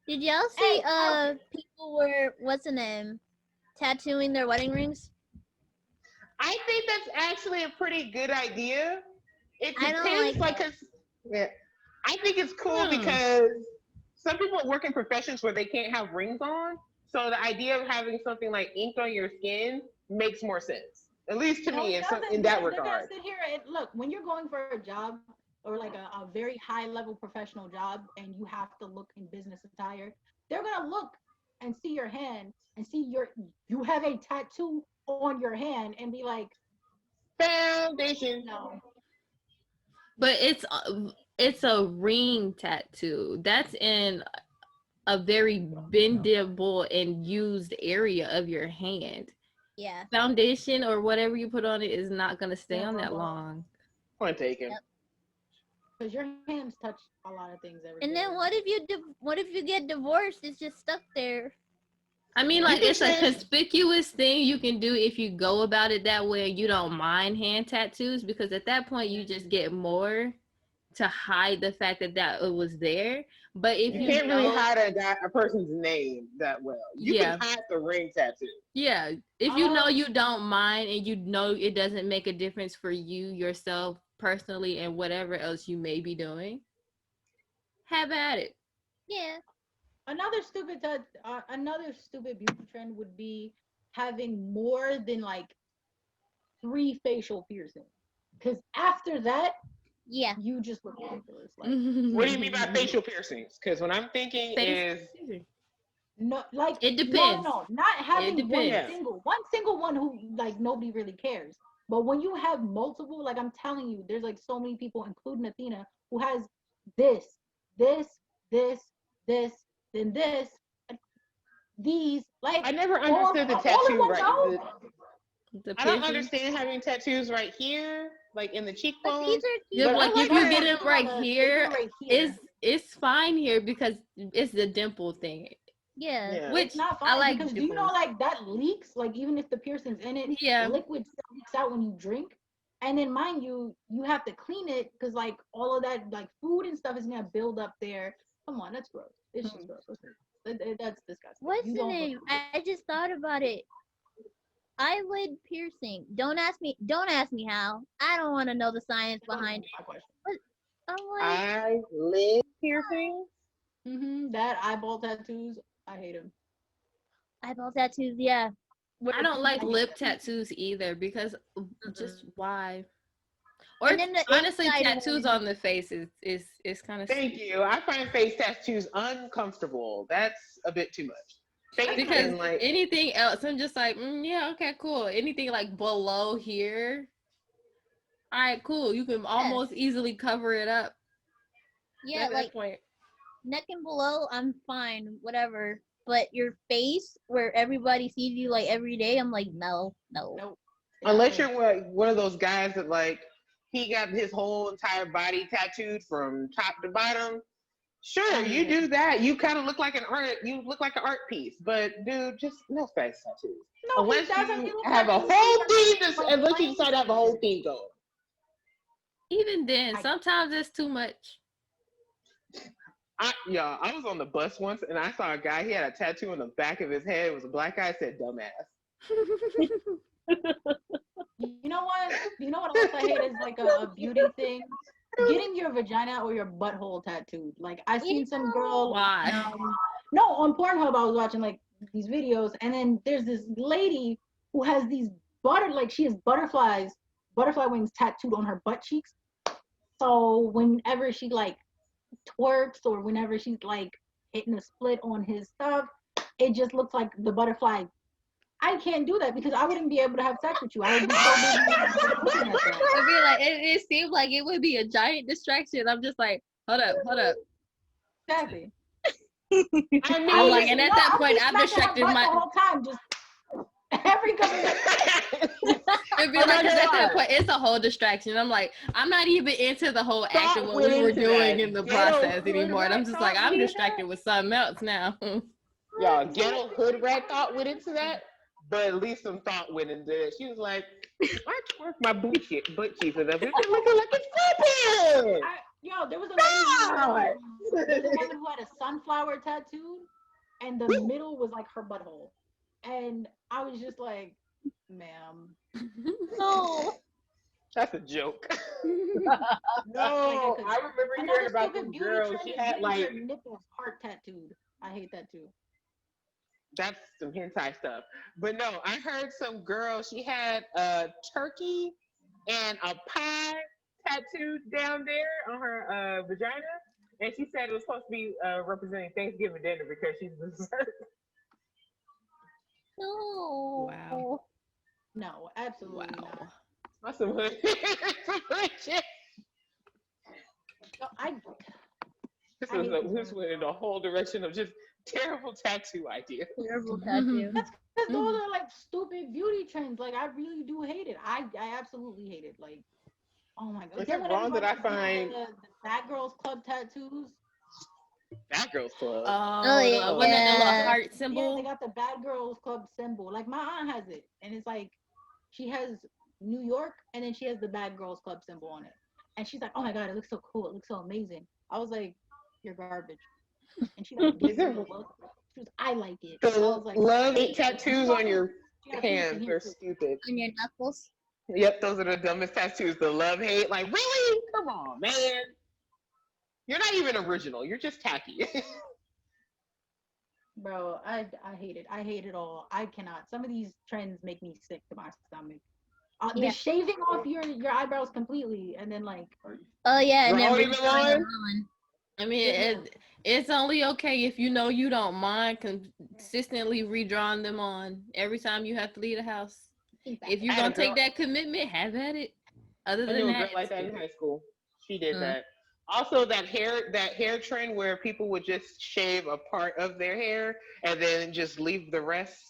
Did y'all see people were what's the name tattooing their wedding rings? I think that's actually a pretty good idea. It I depends, don't like like, that. 'cause, yeah, I think it's cool because some people work in professions where they can't have rings on. So the idea of having something like ink on your skin makes more sense. At least to me, it doesn't, in that because they're gonna regard. sit here and look, when you're going for a job or like a very high level professional job and you have to look in business attire, they're gonna look and see your hand and see you have a tattoo on your hand and be like, Foundation. no. But it's a ring tattoo. That's in a very bendable and used area of your hand. Yeah. Foundation or whatever you put on it is not gonna stay on that long. Point taken. Yep. Because your hands touch a lot of things every And day. then what if you get divorced? It's just stuck there. I mean, like, it's a conspicuous thing you can do if you go about it that way and you don't mind hand tattoos, because at that point you just get more to hide the fact that it was there. But if You you can't really know, hide a person's name that well. You can hide the ring tattoo. yeah, if you know you don't mind and you know it doesn't make a difference for you, yourself, personally, and whatever else you may be doing, have at it. Yeah. Another stupid beauty trend would be having more than like 3 facial piercings. Because after that, yeah, you just look ridiculous. Like, what do you mean by facial piercings? Because what I'm thinking is no, like it depends. No, not having one Yeah. single one who like nobody really cares. But when you have multiple, like I'm telling you, there's like so many people, including Athena, who has this, then this, these. Like I never understood the tattoo right. I don't piercing. understand having tattoos right here, like in the but cheekbone. these are Yeah, cute. but like if you get it right here, right here. it's fine here because it's the dimple thing. Yeah. Which It's not fine I like because do you know like that leaks? Like even if the piercing's in it, liquid leaks out when you drink. And then mind you, you have to clean it because like all of that like food and stuff is gonna build up there. Come on, that's gross. It's just gross. That's disgusting. What's the name? I just thought about it. Eyelid piercing. Don't ask me how. I don't want to know the science behind it. But I'm like, eyelid piercing. That eyeball tattoos, I hate them. Eyeball tattoos, yeah. I don't like lip tattoos either because just why? Or honestly, tattoos on the face is kind of. Thank you. I find face tattoos uncomfortable. That's a bit too much. Because like anything else, I'm just like, yeah, okay, cool. Anything like below here, all right, cool. You can almost easily cover it up. Yeah, at like neck and below, I'm fine, whatever. But your face, where everybody sees you like every day, I'm like, no. Unless you're one of those guys that like he got his whole entire body tattooed from top to bottom. Sure, you do that. You kind of look like an art piece. But dude, just no face tattoos. No, unless you have a whole theme, unless you decide to have a whole theme going. Even then, sometimes it's too much. I was on the bus once and I saw a guy. He had a tattoo on the back of his head. It was a black guy. Said "dumbass." You know what? You know what else I hate is like a beauty thing. Getting your vagina or your butthole tattooed. Like I seen some girl. Why? No, on Pornhub I was watching like these videos, and then there's this lady who has these she has butterfly wings tattooed on her butt cheeks. So whenever she like twerks or whenever she's like hitting a split on his stuff, it just looks like the butterfly I can't do that because I wouldn't be able to have sex with you. I would be so busy looking at that. I mean, like it seemed like it would be a giant distraction. I'm just like, hold up. Exactly. I mean, I'm like, and at that I'm point, just I've smacking her distracted butt my. the whole time, just every couple minutes. It'd be I'm like, not 'cause gonna at that lie. point, it's a whole distraction. I'm like, I'm not even into the whole act of Thought what we went were into doing that. in the Ghetto process hood anymore. And I'm rat just like, thought I'm went into distracted with something else now. Y'all, ghetto hood rat thought went into that, but at least some thought went into it. She was like, I twerk my butt cheeks enough. It's looking like it's flipping. There was a lady there's a woman who had a sunflower tattooed, and the middle was like her butthole. And I was just like, ma'am. No. That's a joke. Like, No, I remember hearing about this stupid beauty girl. trend She is had getting like, her nipples part tattooed. I hate that too. that's some hentai stuff. But no, I heard some girl, she had a turkey and a pie tattooed down there on her vagina. And she said it was supposed to be representing Thanksgiving dinner because she's dessert. No. Wow. No, absolutely not. That's some hood. Some hood shit. No, This I hate this went woman. in a whole direction of just terrible tattoo idea. Terrible tattoo. That's because those are like stupid beauty trends. Like I really do hate it. I absolutely hate it. Like, oh my god. Is it wrong that I everybody find the Bad Girls Club tattoos? that girl's club? Oh, yeah. Wasn't that the little Yeah. heart Yeah, symbol? they got the Bad Girls Club symbol. Like my aunt has it, and it's like she has New York, and then she has the Bad Girls Club symbol on it. And she's like, "Oh my god, it looks so cool! It looks so amazing." I was like, "You're garbage." And she like, "This is the look." She was, "I like it." I was like, Love hate tattoos on your "You gotta finish it hands here, are too." stupid. On your knuckles. Yep, those are the dumbest tattoos. The love hate, like really? Come on, man. You're not even original. You're just tacky. Bro, I hate it. I hate it all. I cannot. Some of these trends make me sick to my stomach. Yeah. The shaving off your eyebrows completely, and then like, Oh yeah, and then Growing them redrawing them on? on. I mean, it's only okay if you know you don't mind consistently redrawing them on every time you have to leave the house. If you're gonna take that commitment, have at it. Other I than knew a that, girl like that in high school. She did Mm. that. Also, that hair trend where people would just shave a part of their hair and then just leave the rest.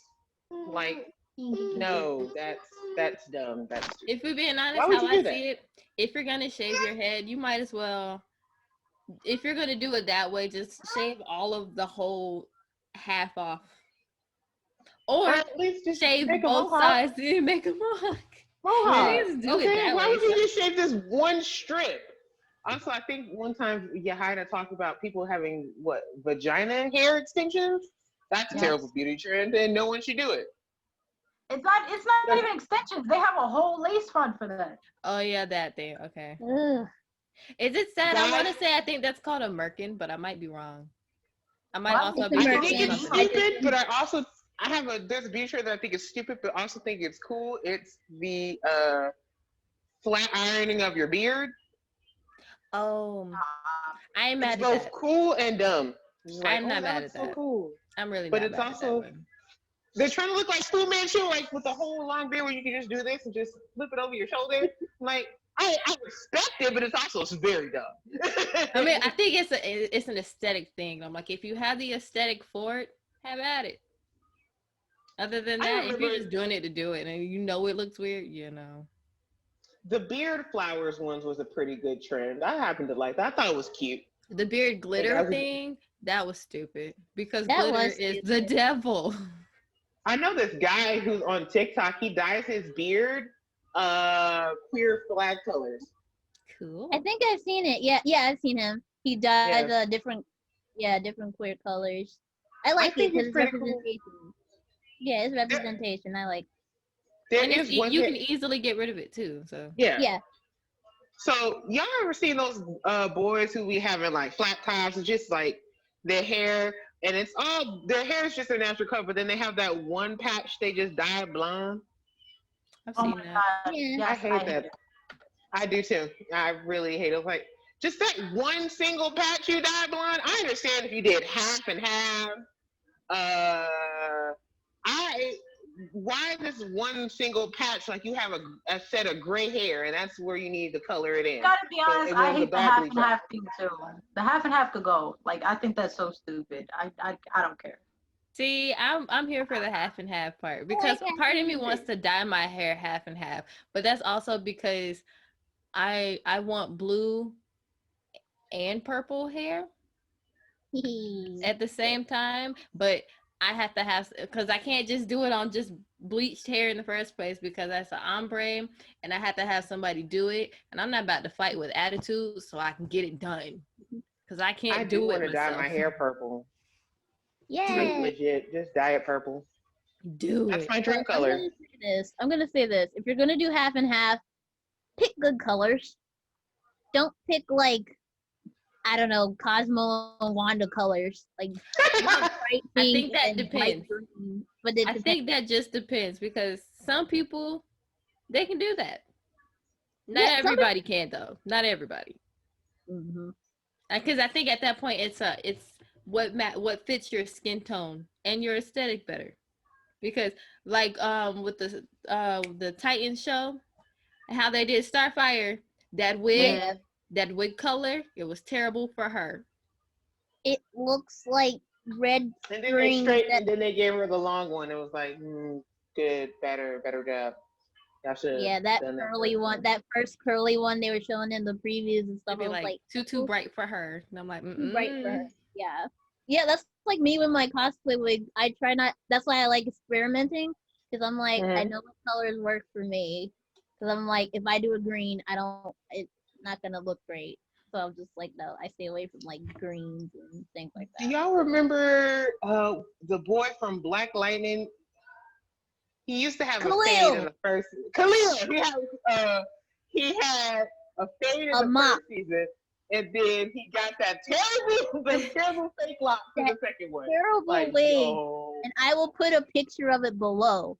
Like, no, that's dumb. That's stupid. if we're being honest, Why would how you I do that? see it, if you're gonna shave your head, you might as well. If you're gonna do it that way, just shave all of the whole half off, or at least just shave make a both mohawk. sides and make a mohawk. Mohawk. Please do it Okay, that why way. would you just shave this one strip? Also, I think one time Yahida talked about people having vagina hair extensions. That's a Yes. terrible beauty trend, and no one should do it. it's not even extensions. They have a whole lace front for that. Oh yeah, that thing. Okay. Ugh. Is it sad? I want to Guys- say I think that's called a merkin, but I might be wrong. I might What? also It's be a I thinking merkin. think it's something. stupid, but there's a beauty trend that I think is stupid, but also think it's cool. It's the flat ironing of your beard. Oh, I ain't It's mad at both that. cool and dumb. Just like, I'm not that mad looks at so that. cool. I'm really But not it's mad also- at that one. They're trying to look like Fu Manchu, like with the whole long beard where you can just do this and just flip it over your shoulder. Like, I respect it, but it's also very dumb. I mean, I think it's an aesthetic thing. I'm like, if you have the aesthetic for it, have at it. Other than I that, if you're remember- just doing it to do it and you know it looks weird, you know. The beard flowers ones was a pretty good trend. I happened to like that. I thought it was cute. The beard glitter I was- thing, that was stupid because That glitter was is the stupid. devil. I know this guy who's on TikTok. He dyes his beard queer flag colors. Cool. I think I've seen it. Yeah, I've seen him. He dyed different queer colors. I like it think because it's it's pretty cool. representation. Yeah, it's representation. I like. There And is one you thing- can easily get rid of it too. So Yeah. So y'all ever seen those boys who be having like flat tops and just like their hair, and it's all their hair is just their natural color, but then they have that one patch they just dyed blonde. I've Oh seen my that. god. Yeah. Yes, I hate that. it. I do too. I really hate it. Like just that one single patch you dyed blonde. I understand if you did half and half. why this one single patch? Like you have a set of gray hair, and that's where you need to color it in. Gotta be honest, I hate the half and bleach half thing too. The half and half could go. Like I think that's so stupid. I don't care. See, I'm here for the half and half part because part of me wants to dye my hair half and half, but that's also because I want blue and purple hair at the same time, but I have to have, because I can't just do it on just bleached hair in the first place because that's an ombre, and I have to have somebody do it, and I'm not about to fight with attitude so I can get it done because I can't do it want to myself. dye my hair purple. Yeah. Legit, just dye it purple. That's my dream color. I'm gonna say this. If you're gonna do half and half, pick good colors. Don't pick like, I don't know, Cosmo and Wanda colors. Like I think that depends. Green, but I think that just depends because some people, they can do that. Not everybody can though. Not everybody. Because I think at that point it's what fits your skin tone and your aesthetic better. Because like with the Titan show, how they did Starfire, that wig color, it was terrible for her. It looks like red and then and then they gave her the long one. It was like good, better job. That curly one, that first curly one they were showing in the previews and stuff. It was like too bright for her. And I'm like, too bright for her. Yeah, that's like me with my cosplay wig. I try not. That's why I like experimenting because I'm like, I know what colors work for me. Because I'm like, if I do a green, it's not gonna look great. So I'm just like, no, I stay away from like greens and things like that. Do y'all remember the boy from Black Lightning? He used to have a fade in the first. Khalil. He had a fade in the first season, and then he got that terrible fake lock for the second one. Terrible wig, and I will put a picture of it below.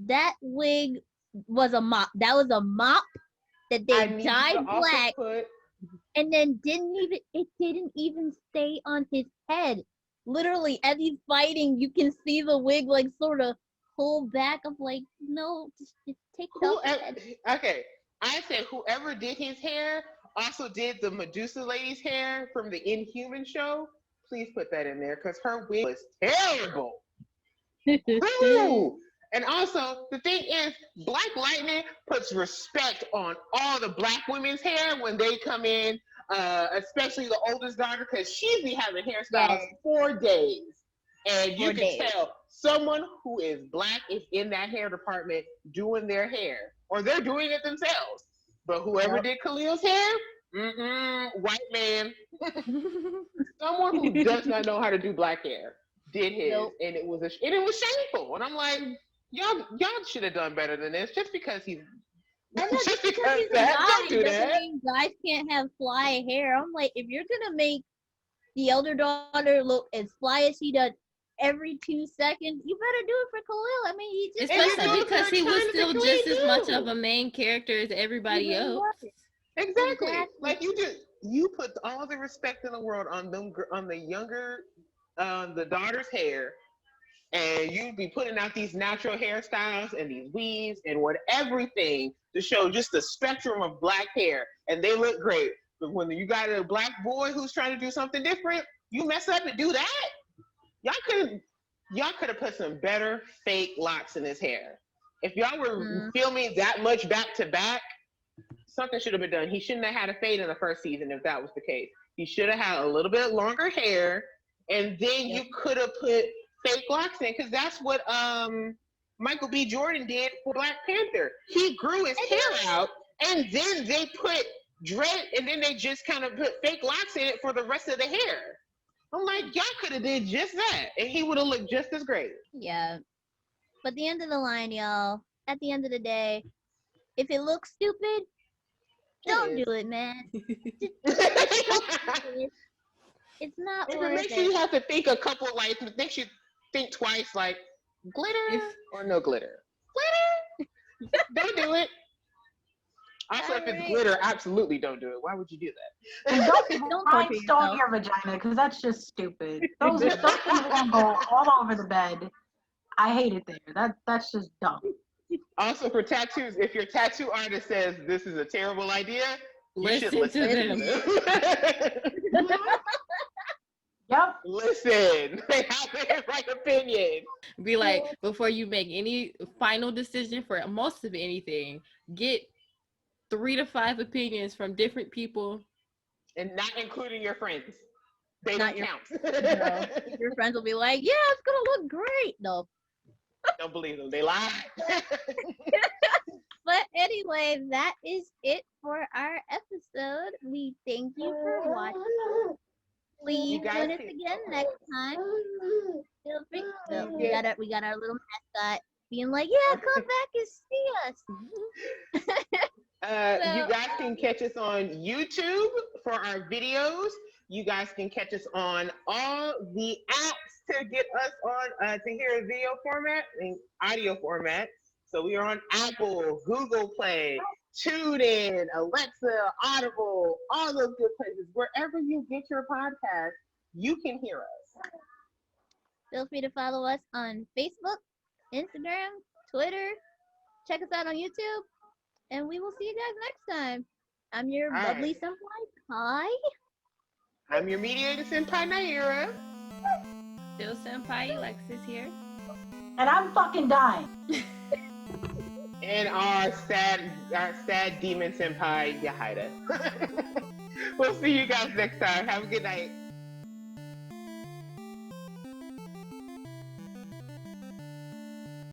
That wig was a mop. That was a mop that they dyed black, and then it didn't even stay on his head. Literally, as he's fighting, you can see the wig like sort of pull back. I'm like, no, just take it off. Okay, I said whoever did his hair also did the Medusa lady's hair from the Inhuman show. Please put that in there because her wig was terrible. Ooh. And also, the thing is, Black Lightning puts respect on all the black women's hair when they come in, especially the oldest daughter, because she be having hairstyles for days. And you can tell someone who is black is in that hair department doing their hair, or they're doing it themselves. But whoever did Khalil's hair, white man, someone who does not know how to do black hair did his, and it was shameful. And I'm like, y'all should have done better than this. Just because he's just because that don't do that. Mean guys can't have fly hair. I'm like, if you're gonna make the elder daughter look as fly as she does every 2 seconds, you better do it for Khalil. I mean, he just especially because he was still just as much of a main character as everybody else. Exactly. Like you put all the respect in the world on the younger, the daughter's hair, and you'd be putting out these natural hairstyles and these weaves and everything to show just the spectrum of black hair, and they look great. But when you got a black boy who's trying to do something different, you mess up and do that. Y'all could have put some better fake locks in his hair. If y'all were filming that much back to back, something should have been done. He shouldn't have had a fade in the first season if that was the case. He should have had a little bit longer hair, and then you could have put fake locks in, because that's what Michael B. Jordan did for Black Panther. He grew his hair out, and then they put dread, and then they just kind of put fake locks in it for the rest of the hair. I'm like, y'all could have did just that, and he would have looked just as great. Yeah. But at the end of the line, y'all, at the end of the day, if it looks stupid, don't do it, man. It's not worth it. It makes you have to think a couple, like, it makes you think twice, like, glitter or no glitter? Glitter? Don't do it. Also, if it's glitter, absolutely don't do it. Why would you do that? And don't rhinestone your vagina, because that's just stupid. Those things are going to go all over the bed. I hate it there. That's just dumb. Also, for tattoos, if your tattoo artist says this is a terrible idea, you should Listen listen to to them. them. Yep. Listen, they have their right opinion. Be like, before you make any final decision for most of anything, get 3 to 5 opinions from different people. And not including your friends. They Not don't count. No. Your friends will be like, yeah, it's gonna look great. No. Don't believe them. They lie. But anyway, that is it for our episode. We thank you for watching. Please You guys join us can- again next time. Feel free. So we got our little mascot being like, yeah, come back and see us. You guys can catch us on YouTube for our videos. You guys can catch us on all the apps to get us on to hear a video format and audio format. So we are on Apple, Google Play, TuneIn, Alexa, Audible, all those good places. Wherever you get your podcast, you can hear us. Feel free to follow us on Facebook, Instagram, Twitter. Check us out on YouTube. And we will see you guys next time. I'm your All bubbly right. senpai, Kai. I'm your mediator senpai, Naira. Still Senpai, Alexis here. And I'm fucking dying. And our sad demon senpai, Yahida. We'll see you guys next time. Have a good night.